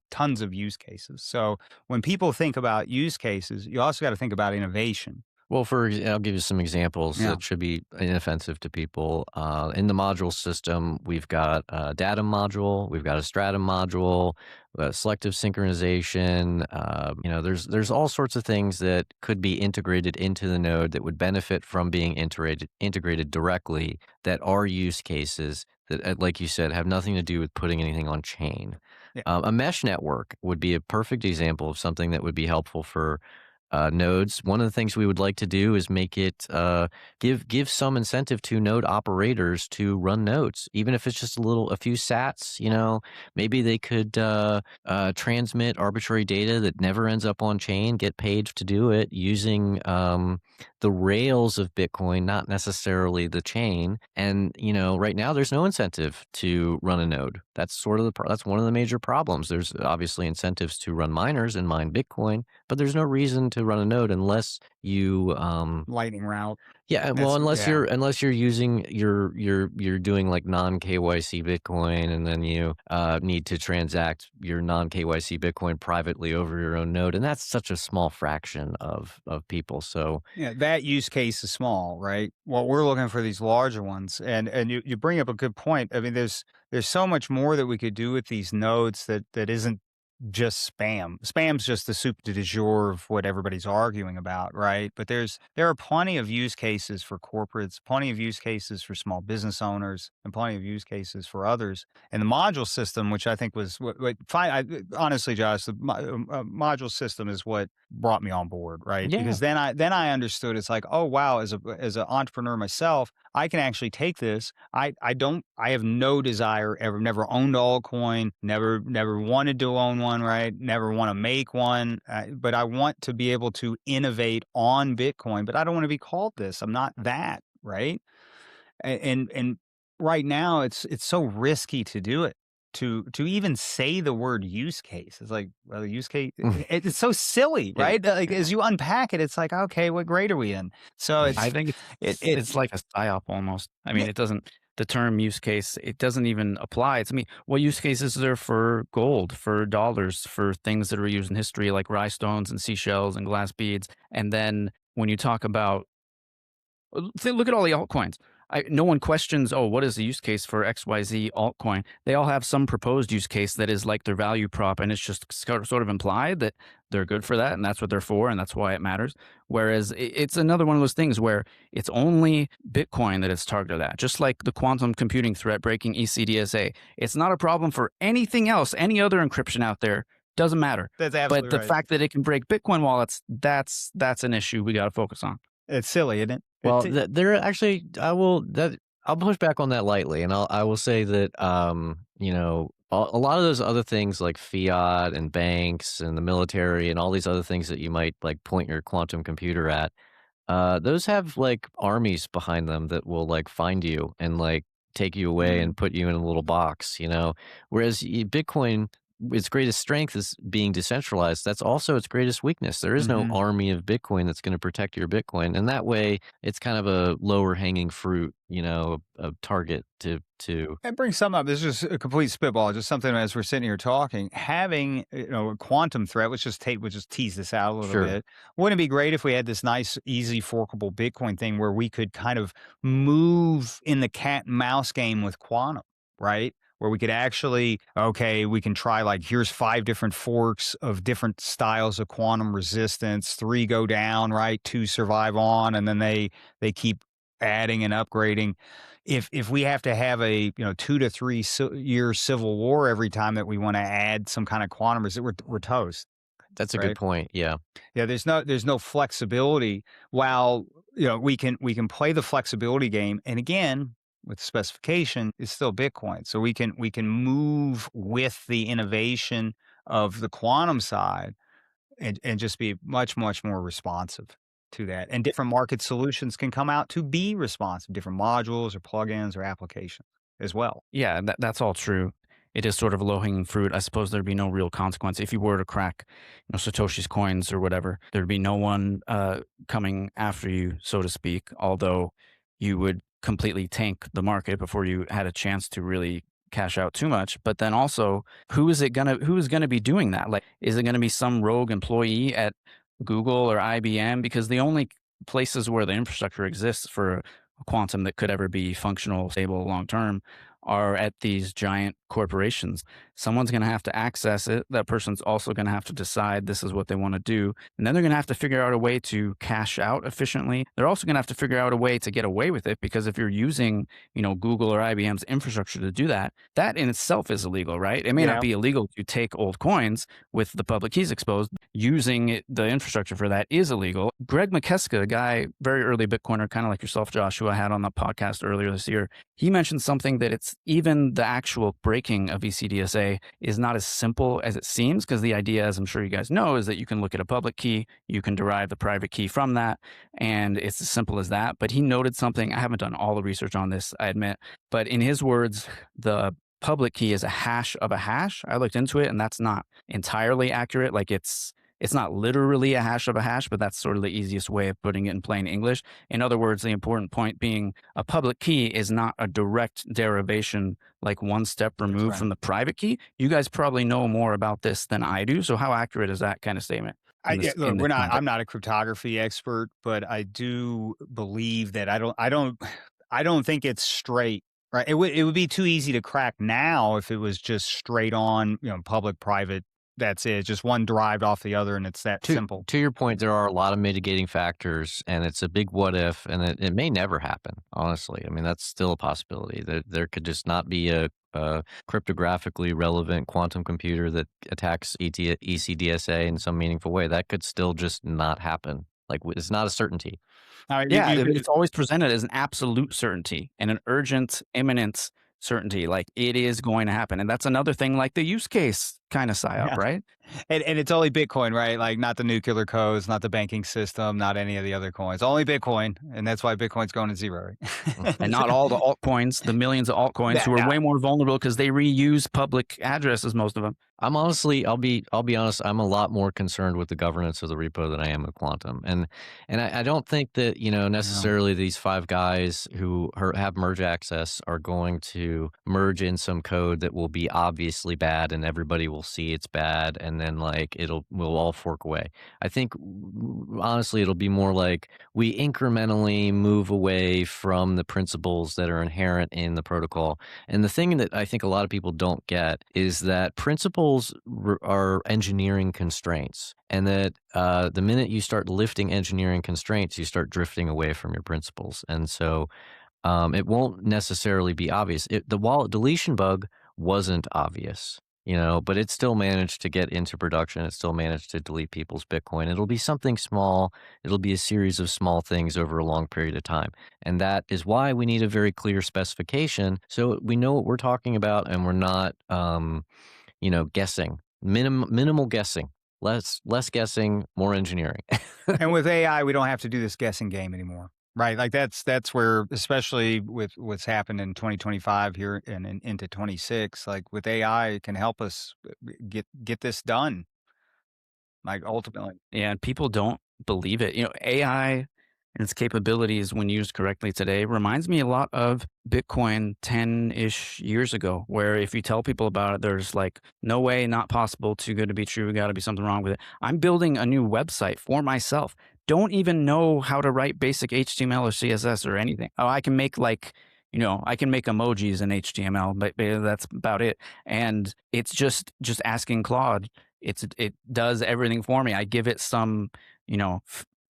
tons of use cases. So when people think about use cases, you also got to think about innovation. Well, I'll give you some examples Yeah. that should be inoffensive to people. In the module system, we've got a datum module, we've got a stratum module, selective synchronization. There's all sorts of things that could be integrated into the node that would benefit from being integrated directly. That are use cases that, like you said, have nothing to do with putting anything on chain. Yeah. A mesh network would be a perfect example of something that would be helpful for nodes. One of the things we would like to do is make it give some incentive to node operators to run nodes, even if it's just a few sats. Maybe they could transmit arbitrary data that never ends up on chain, get paid to do it using the rails of Bitcoin, not necessarily the chain. And right now there's no incentive to run a node. That's that's one of the major problems. There's obviously incentives to run miners and mine Bitcoin, but there's no reason to run a node unless you Lightning route. yeah, well, unless Yeah. you're using you're doing like non KYC Bitcoin, and then you need to transact your non KYC Bitcoin privately over your own node, and that's such a small fraction of people. So Yeah, that use case is small, right? What we're looking for these larger ones, and you bring up a good point. I mean, there's so much more that we could do with these nodes that isn't just spam. Spam's just the soup du jour of what everybody's arguing about, right? But there are plenty of use cases for corporates, plenty of use cases for small business owners, and plenty of use cases for others. And the module system, which I think was fine. Honestly, Josh, the module system is what brought me on board, right? yeah, Because then I understood it's like, oh wow, as an entrepreneur myself, I can actually take this. I have no desire ever, never owned altcoin, never wanted to own one, right? Never want to make one, but I want to be able to innovate on Bitcoin, but I don't want to be called this. I'm not that, right? And right now it's so risky to do it. To even say the word use case, it's like, well, use case, it's so silly, yeah. right? Like as you unpack it, it's like, okay, what grade are we in? So I it's think it it's it it's like a psyop almost. I mean, yeah, it doesn't the term use case, it doesn't even apply. To me, what use cases are there for gold, for dollars, for things that are used in history like rhinestones and seashells and glass beads? And then when you talk about look at all the altcoins. No one questions, oh, what is the use case for XYZ altcoin? They all have some proposed use case that is like their value prop, and it's just sort of implied that they're good for that, and that's what they're for, and that's why it matters. Whereas it's another one of those things where it's only Bitcoin that it's targeted at, just like the quantum computing threat breaking ECDSA. It's not a problem for anything else, any other encryption out there. Doesn't matter. that's But absolutely the right. fact that it can break Bitcoin wallets, that's an issue we got to focus on. It's silly, isn't it? Well, there actually, I'll push back on that lightly, and I will say that a lot of those other things like fiat and banks and the military and all these other things that you might like point your quantum computer at, those have like armies behind them that will like find you and like take you away Mm. and put you in a little box, Whereas Bitcoin, its greatest strength is being decentralized. That's also its greatest weakness. There is no Mhm. army of Bitcoin that's going to protect your Bitcoin, and that way, it's kind of a lower hanging fruit, a target to. That brings something up. This is just a complete spitball, just something as we're sitting here talking. Having a quantum threat, let's just tease this out a little Sure. bit. Wouldn't it be great if we had this nice, easy, forkable Bitcoin thing where we could kind of move in the cat and mouse game with quantum, right? Where we could actually, okay, we can try like here's 5 different forks of different styles of quantum resistance. 3 go down, right? 2 survive on, and then they keep adding and upgrading. If we have to have a 2 to 3 year civil war every time that we want to add some kind of quantum resistance, we're toast, That's a good right? point. Yeah. Yeah, there's no flexibility. While we can play the flexibility game, and again with specification, it's still Bitcoin, so we can move with the innovation of the quantum side and just be much more responsive to that. And different market solutions can come out to be responsive, different modules or plugins or applications. as well. Yeah, that's all true. It is sort of low hanging fruit. I suppose there'd be no real consequence if you were to crack, Satoshi's coins or whatever. There'd be no one coming after you, so to speak. Although you would completely tank the market before you had a chance to really cash out too much. But then also, who is gonna be doing that? Like, is it gonna be some rogue employee at Google or IBM? Because the only places where the infrastructure exists for a quantum that could ever be functional, stable, long term are at these giant corporations. Someone's going to have to access it. That person's also going to have to decide this is what they want to do. And then they're going to have to figure out a way to cash out efficiently. They're also going to have to figure out a way to get away with it, because if you're using, Google or IBM's infrastructure to do that, that in itself is illegal, right? It may not Yeah. be illegal to take old coins with the public keys exposed. The infrastructure for that is illegal. Greg McKeska, a guy, very early Bitcoiner, kind of like yourself, Josh, who I had on the podcast earlier this year, he mentioned something that it's even the actual breaking of ECDSA is not as simple as it seems, because the idea, as I'm sure you guys know, is that you can look at a public key, you can derive the private key from that, and it's as simple as that. But he noted something. I haven't done all the research on this, I admit, but in his words, the public key is a hash of a hash. I looked into it, and that's not entirely accurate. Like it's not literally a hash of a hash, but that's sort of the easiest way of putting it in plain English. In other words, the important point being a public key is not a direct derivation, like one step removed right. from the private key. You guys probably know more about this than I do. So how accurate is that kind of statement? Look, I'm not a cryptography expert, but I do believe that I don't think it's straight. Right. It would be too easy to crack now if it was just straight on, public, private. That's it. Just one derived off the other, and it's that simple. To your point, there are a lot of mitigating factors, and it's a big what if, and it may never happen, honestly. I mean, that's still a possibility. There could just not be a cryptographically relevant quantum computer that attacks ECDSA in some meaningful way. That could still just not happen. Like, it's not a certainty. It's always presented as an absolute certainty and an urgent, imminent certainty. Like, it is going to happen. And that's another thing, like the use case kind of psyop, right? And it's only Bitcoin, right? Like, not the nuclear codes, not the banking system, not any of the other coins. Only Bitcoin, and that's why Bitcoin's going to zero, right? And not all the altcoins, the millions of altcoins who are way more vulnerable because they reuse public addresses, most of them. I'm honestly, I'll be honest, I'm a lot more concerned with the governance of the repo than I am with quantum. And I don't think that, necessarily these five guys who have merge access are going to merge in some code that will be obviously bad and everybody will see it's bad, and then like we'll all fork away. I think honestly it'll be more like we incrementally move away from the principles that are inherent in the protocol. And the thing that I think a lot of people don't get is that principles are engineering constraints, and that the minute you start lifting engineering constraints, you start drifting away from your principles. And so it won't necessarily be obvious. The wallet deletion bug wasn't obvious, but it still managed to get into production. It still managed to delete people's Bitcoin. It'll be something small. It'll be a series of small things over a long period of time. And that is why we need a very clear specification so we know what we're talking about and we're not, guessing. Minimal guessing. Less guessing, more engineering. And with AI, we don't have to do this guessing game anymore. Right. Like that's where, especially with what's happened in 2025 here and into 26, like with AI, it can help us get this done. Like ultimately. Yeah. And people don't believe it. AI and its capabilities, when used correctly today, reminds me a lot of Bitcoin 10-ish years ago, where if you tell people about it, there's like, no way, not possible, too good to be true, got to be something wrong with it. I'm building a new website for myself. Don't even know how to write basic HTML or CSS or anything. Oh, I can make I can make emojis in HTML, but that's about it. And it's just asking Claude. It does everything for me. I give it some,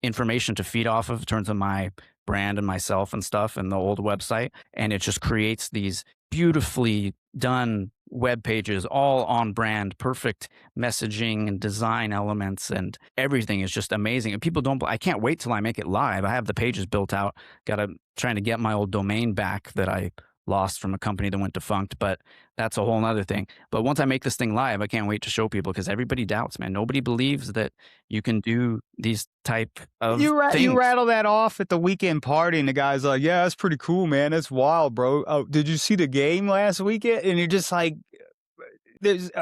information to feed off of in terms of my brand and myself and stuff and the old website. And it just creates these beautifully done web pages, all on brand, perfect messaging and design elements, and everything is just amazing. And people I can't wait till I make it live. I have the pages built out, trying to get my old domain back that I lost from a company that went defunct, but that's a whole nother thing. But once I make this thing live, I can't wait to show people because everybody doubts, man. Nobody believes that you can do these type of You things. rattle that off at the weekend party, and the guy's like, "Yeah, that's pretty cool, man. That's wild, bro. Oh, did you see the game last weekend?" And you're just like,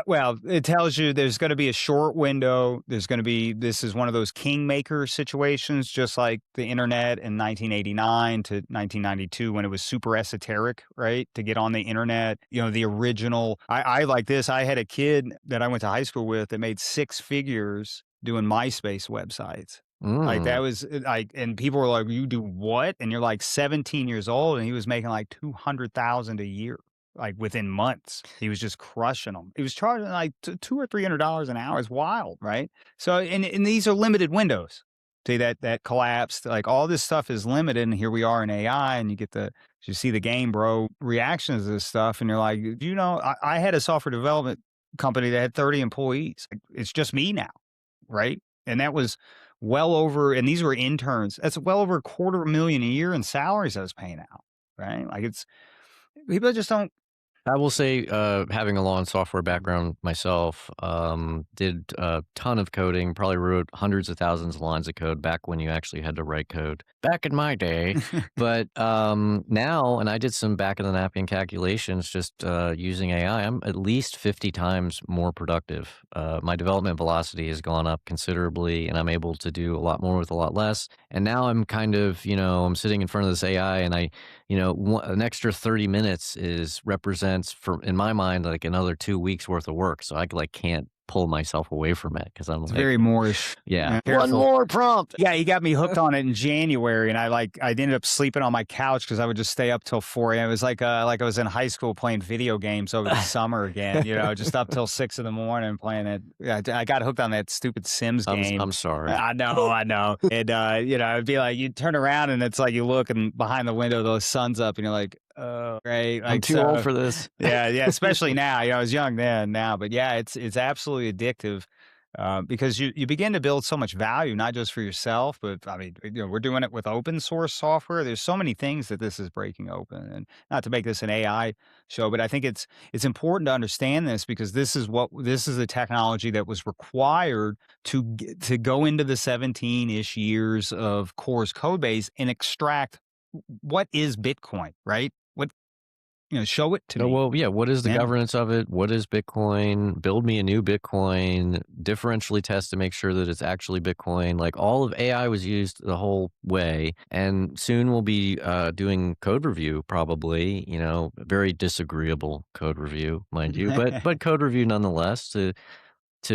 well, it tells you there's going to be a short window. There's going to be, this is one of those kingmaker situations, just like the internet in 1989 to 1992 when it was super esoteric, right? To get on the internet, the original. I like this. I had a kid that I went to high school with that made 6 figures doing MySpace websites. Like that was like, and people were like, "You do what?" And you're like 17 years old, and he was making like 200,000 a year. Like within months, he was just crushing them. He was charging like $200 or $300 an hour. It's wild, right? So, and these are limited windows. See that collapsed. Like all this stuff is limited, and here we are in AI, and you see the game, bro, reactions to this stuff, and you're like, I had a software development company that had 30 employees. It's just me now, right? And that was well over, and these were interns. That's well over $250,000 a year in salaries I was paying out, right? Like people just don't. I will say, having a law and software background myself, did a ton of coding, probably wrote hundreds of thousands of lines of code back when you actually had to write code back in my day. But now, and I did some back of the napkin calculations just using AI, I'm at least 50 times more productive. My development velocity has gone up considerably, and I'm able to do a lot more with a lot less. And now I'm kind of, I'm sitting in front of this AI, and an extra 30 minutes represents for, in my mind, like another 2 weeks worth of work. So I can't pull myself away from it because I'm It's like, very Moorish. yeah, Careful. one more prompt. Yeah, he got me hooked on it in January, and I ended up sleeping on my couch because I would just stay up till 4 a.m. It was like I was in high school playing video games over the summer again, just up till 6 in the morning playing it. Yeah, I got hooked on that stupid Sims game. I'm sorry. I know. And it'd be like you turn around and it's like you look and behind the window the sun's up and you're like, oh, right. Like, I'm too old for this. Yeah, especially now. I was young then, now, but yeah, it's absolutely addictive. Because you begin to build so much value, not just for yourself, but I mean, we're doing it with open source software. There's so many things that this is breaking open, and not to make this an AI show, but I think it's important to understand this because this is the technology that was required to go into the 17-ish years of Core's Codebase and extract what is Bitcoin, right? Show it to me. Well, yeah. What is the governance of it? What is Bitcoin? Build me a new Bitcoin, differentially test to make sure that it's actually Bitcoin. Like all of AI was used the whole way. And soon we'll be doing code review, probably, very disagreeable code review, mind you, but code review nonetheless to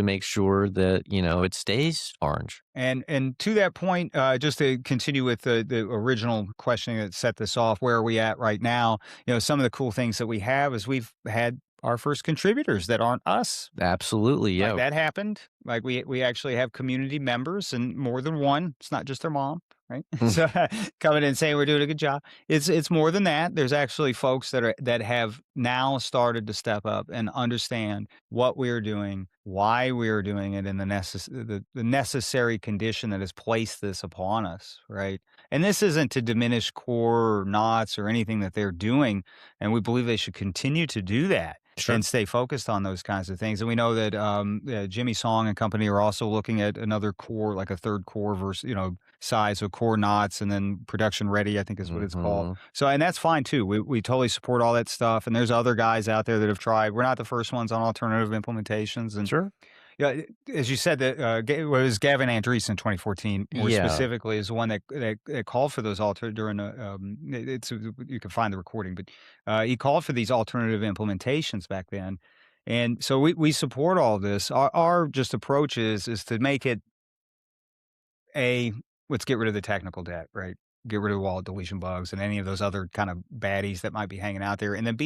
make sure that, it stays orange. And to that point, just to continue with the original questioning that set this off, where are we at right now? Some of the cool things that we have is we've had our first contributors that aren't us. Absolutely, yeah. Like that happened. Like we actually have community members and more than one. It's not just their mom, right? So coming in and saying we're doing a good job. It's more than that. There's actually folks that have now started to step up and understand what we're doing, why we're doing it, and the necessary condition that has placed this upon us, right? And this isn't to diminish Core or Knots or anything that they're doing, and we believe they should continue to do that. Sure. And stay focused on those kinds of things. And we know that Jimmy Song and company are also looking at another core, like a third core size, so core Knots, and then production ready, I think is what it's called. So, and that's fine too. We totally support all that stuff. And there's other guys out there that have tried. We're not the first ones on alternative implementations. And sure. Yeah, as you said, that was Gavin Andreessen in 2014, more specifically, is the one that called for those during you can find the recording, but he called for these alternative implementations back then, and so we support all this. Our just approach is to make it let's get rid of the technical debt, right? Get rid of wallet deletion bugs and any of those other kind of baddies that might be hanging out there. And then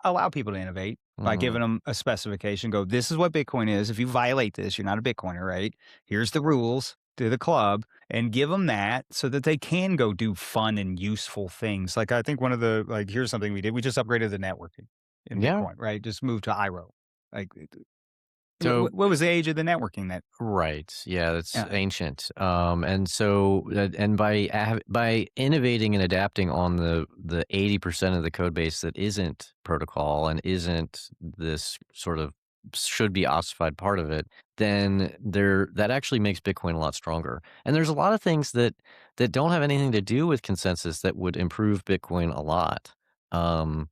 allow people to innovate by giving them a specification. Go, this is what Bitcoin is. If you violate this, you're not a Bitcoiner, right? Here's the rules to the club, and give them that so that they can go do fun and useful things. Like I think here's something we did. We just upgraded the networking in Bitcoin, right? Just moved to IRO. Like So What was the age of the networking that? right, yeah, that's Yeah. ancient. And so and by innovating and adapting on the 80% of the code base that isn't protocol and isn't this sort of should be ossified part of it, then that actually makes Bitcoin a lot stronger. And there's a lot of things that don't have anything to do with consensus that would improve Bitcoin a lot. Um,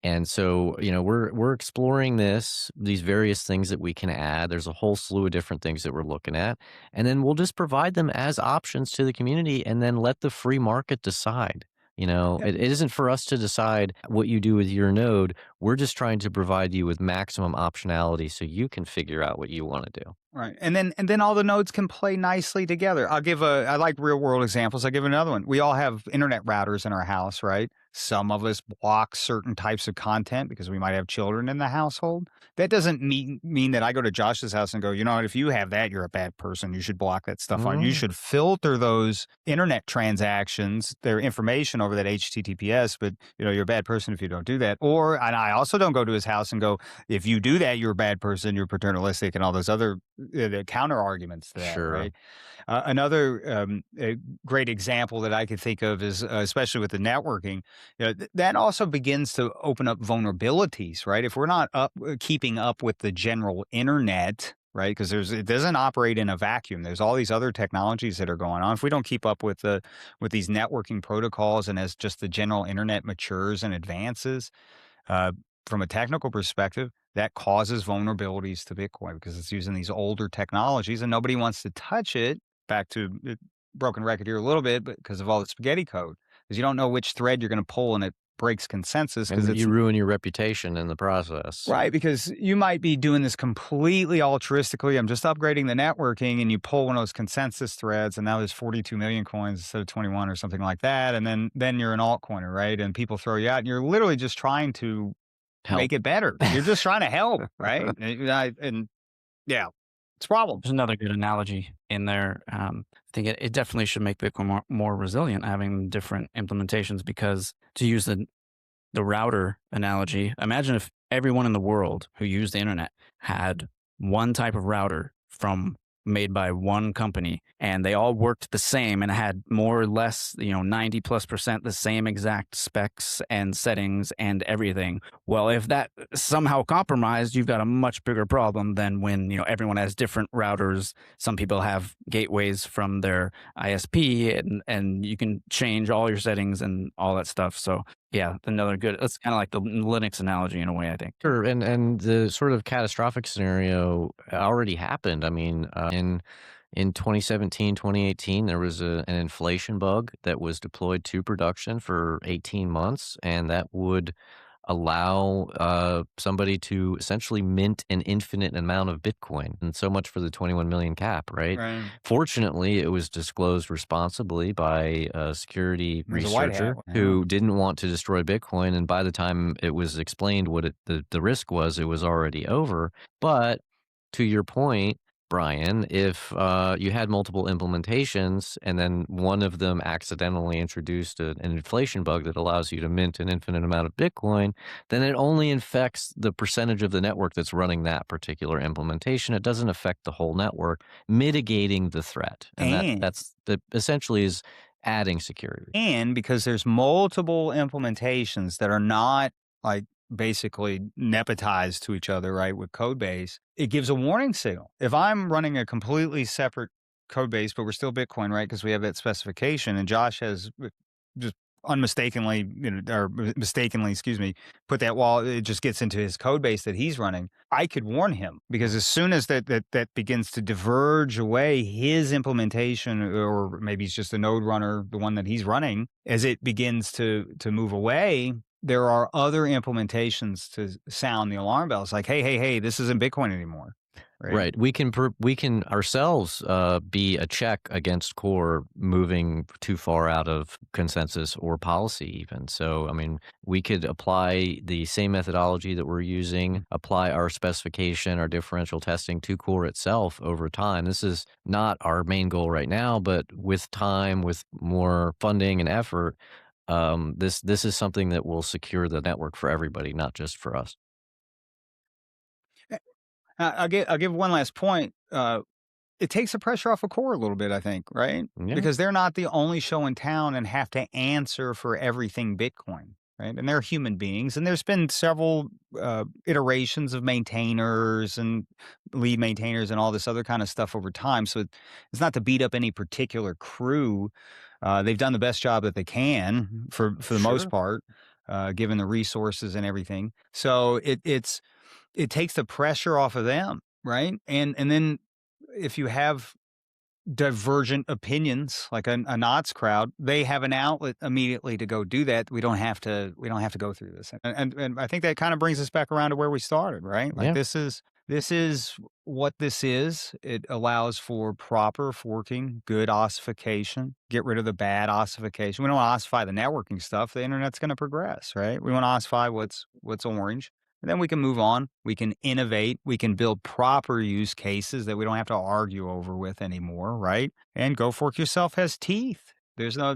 and so, we're exploring these various things that we can add. There's a whole slew of different things that we're looking at, and then we'll just provide them as options to the community, and then let the free market decide. It isn't for us to decide what you do with your node. We're just trying to provide you with maximum optionality so you can figure out what you want to do. Right. And then all the nodes can play nicely together. I like real world examples. I'll give another one. We all have internet routers in our house, right? Some of us block certain types of content because we might have children in the household. That doesn't mean that I go to Josh's house and go, you know what, if you have that, you're a bad person. You should block that stuff on. You Mm, should filter those internet transactions, their information over that HTTPS, but you're a bad person if you don't do that. And I also don't go to his house and go, if you do that, you're a bad person, you're paternalistic, and all those other the counter arguments to that, sure. right? Another a great example that I could think of is, especially with the networking, that also begins to open up vulnerabilities, right? If we're not keeping up with the general internet, right? Because it doesn't operate in a vacuum. There's all these other technologies that are going on. If we don't keep up with these networking protocols, and as just the general internet matures and advances, uh, from a technical perspective, that causes vulnerabilities to Bitcoin because it's using these older technologies and nobody wants to touch it. Back to the broken record here a little bit, but because of all the spaghetti code, because you don't know which thread you're going to pull and it breaks consensus because And it's you ruin your reputation in the process. right. Because you might be doing this completely altruistically. I'm just upgrading the networking, and you pull one of those consensus threads, and now there's 42 million coins instead of 21 or something like that. And then you're an altcoiner, right? And people throw you out, and you're literally just trying to Help. make it better. You're just trying to help, right? And yeah, it's a problem. There's another good analogy in there. I think it definitely should make Bitcoin more resilient, having different implementations, because to use the router analogy, imagine if everyone in the world who used the internet had one type of router made by one company, and they all worked the same and had more or less 90+% the same exact specs and settings and everything. Well, if that somehow compromised, you've got a much bigger problem than when everyone has different routers. Some people have gateways from their ISP, and you can change all your settings and all that stuff. So yeah, another good. It's kind of like the Linux analogy in a way, I think. Sure, and the sort of catastrophic scenario already happened. I mean, in 2017, 2018, there was an inflation bug that was deployed to production for 18 months, and that would allow somebody to essentially mint an infinite amount of Bitcoin. And so much for the 21 million cap, right? Right. Fortunately, it was disclosed responsibly by a security There's a white hat. researcher who didn't want to destroy Bitcoin. And by the time it was explained what the risk was, it was already over. But to your point, Brian, if you had multiple implementations and then one of them accidentally introduced an inflation bug that allows you to mint an infinite amount of Bitcoin, then it only affects the percentage of the network that's running that particular implementation. It doesn't affect the whole network, mitigating the threat. And that essentially is adding security. And because there's multiple implementations that are not like basically nepotized to each other, right, with Codebase, it gives a warning signal. If I'm running a completely separate Codebase, but we're still Bitcoin, right, because we have that specification, and Josh has just unmistakably, or mistakenly, excuse me, put that wall, it just gets into his Codebase that he's running, I could warn him, because as soon as that begins to diverge away his implementation, or maybe it's just a node runner, the one that he's running, as it begins to move away, there are other implementations to sound the alarm bells like, hey, this isn't Bitcoin anymore. Right. We can ourselves be a check against core moving too far out of consensus or policy even. So, I mean, we could apply the same methodology that we're using, apply our specification, our differential testing to core itself over time. This is not our main goal right now, but with time, with more funding and effort, this is something that will secure the network for everybody, not just for us. I'll give one last point. It takes the pressure off of core a little bit, I think, right? Yeah. Because they're not the only show in town and have to answer for everything Bitcoin, right? And they're human beings. And there's been several iterations of maintainers and lead maintainers and all this other kind of stuff over time. So it's not to beat up any particular crew. They've done the best job that they can for the most Sure. part, given the resources and everything. So it takes the pressure off of them, right? And then if you have divergent opinions like a knots crowd, they have an outlet immediately to go do that. We don't have to go through this. And I think that kind of brings us back around to where we started, right? Like Yeah. this is what this is. It allows for proper forking, good ossification, get rid of the bad ossification. We don't ossify the networking stuff. The internet's going to progress, right? We want to ossify what's orange. And then we can move on. We can innovate. We can build proper use cases that we don't have to argue over with anymore, right? And Go Fork Yourself has teeth. There's no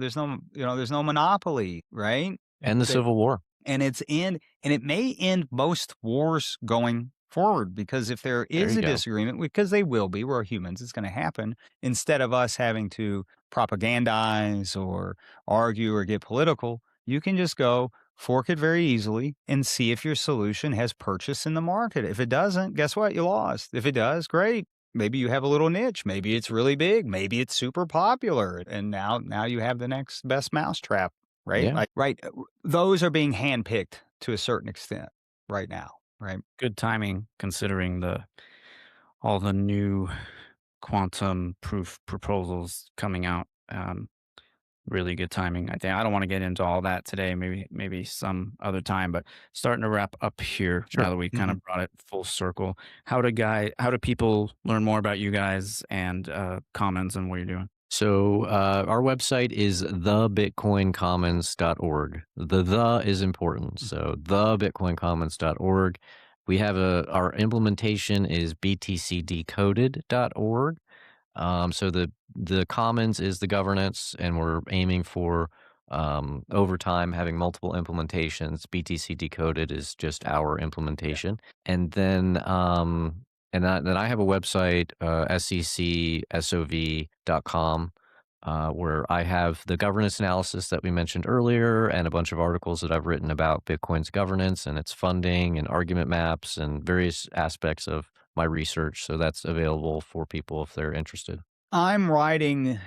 monopoly, right? And the That Civil War. and it may end most wars going forward, because if there There is you a go. disagreement, because they will be, we're humans, it's going to happen. Instead of us having to propagandize or argue or get political, you can just go fork it very easily and see if your solution has purchase in the market. If it doesn't, guess what? You lost. If it does, great. Maybe you have a little niche. Maybe it's really big. Maybe it's super popular. And now you have the next best mousetrap, right? Yeah. Right. Those are being handpicked to a certain extent right now, right? Good timing considering all the new quantum proof proposals coming out. Really good timing. I think I don't want to get into all that today. Maybe some other time. But starting to wrap up here Sure. now that we kind of brought it full circle. How do people learn more about you guys and Commons and what you're doing? So our website is thebitcoincommons.org. The is important. So thebitcoincommons.org. We have our implementation is btcdecoded.org. So the commons is the governance, and we're aiming for over time having multiple implementations. BTC Decoded is just our implementation, and then then I have a website, sececsov.com. Where I have the governance analysis that we mentioned earlier and a bunch of articles that I've written about Bitcoin's governance and its funding and argument maps and various aspects of my research. So that's available for people if they're interested. I'm writing,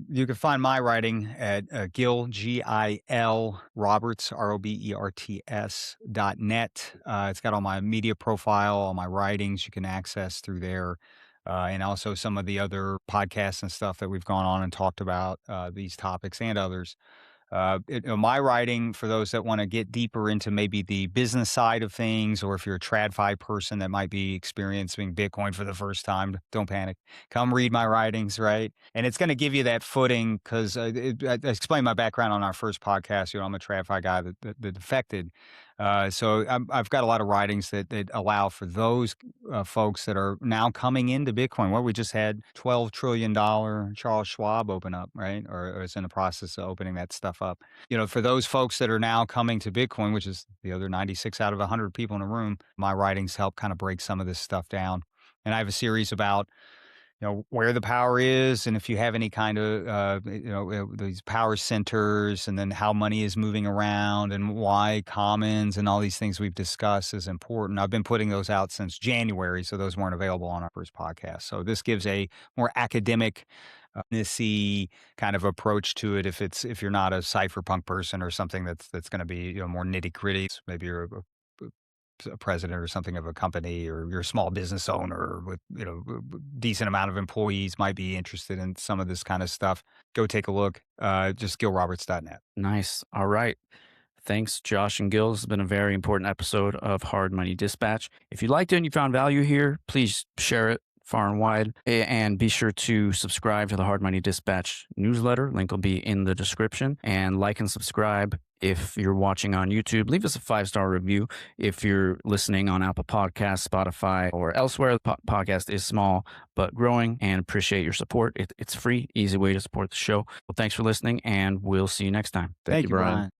you can find my writing at Gil, Gil Roberts, Roberts.net. It's got all my media profile, all my writings you can access through there. And also some of the other podcasts and stuff that we've gone on and talked about these topics and others. My writing, for those that want to get deeper into maybe the business side of things, or if you're a TradFi person that might be experiencing Bitcoin for the first time, don't panic. Come read my writings, right? And it's going to give you that footing, because I explained my background on our first podcast. I'm a TradFi guy that defected. So I've got a lot of writings that allow for those folks that are now coming into Bitcoin. Well, we just had $12 trillion Charles Schwab open up, right? Or is in the process of opening that stuff up. For those folks that are now coming to Bitcoin, which is the other 96 out of 100 people in the room, my writings help kind of break some of this stuff down. And I have a series about where the power is, and if you have any kind of, these power centers, and then how money is moving around, and why commons and all these things we've discussed is important. I've been putting those out since January, so those weren't available on our first podcast. So this gives a more academic, businessy kind of approach to it. If you're not a cypherpunk person or something that's going to be more nitty gritty, maybe you're a president or something of a company, or you're a small business owner with decent amount of employees, might be interested in some of this kind of stuff, go take a look. Just gilroberts.net. Nice. All right. Thanks, Josh and Gil. This has been a very important episode of Hard Money Dispatch. If you liked it and you found value here, please share it far and wide, and be sure to subscribe to the Hard Money Dispatch newsletter. Link will be in the description. And like and subscribe if you're watching on YouTube. Leave us a 5-star review. If you're listening on Apple Podcasts, Spotify, or elsewhere, the podcast is small but growing, and appreciate your support. It's free, easy way to support the show. Well, thanks for listening, and we'll see you next time. Thank you, Brian.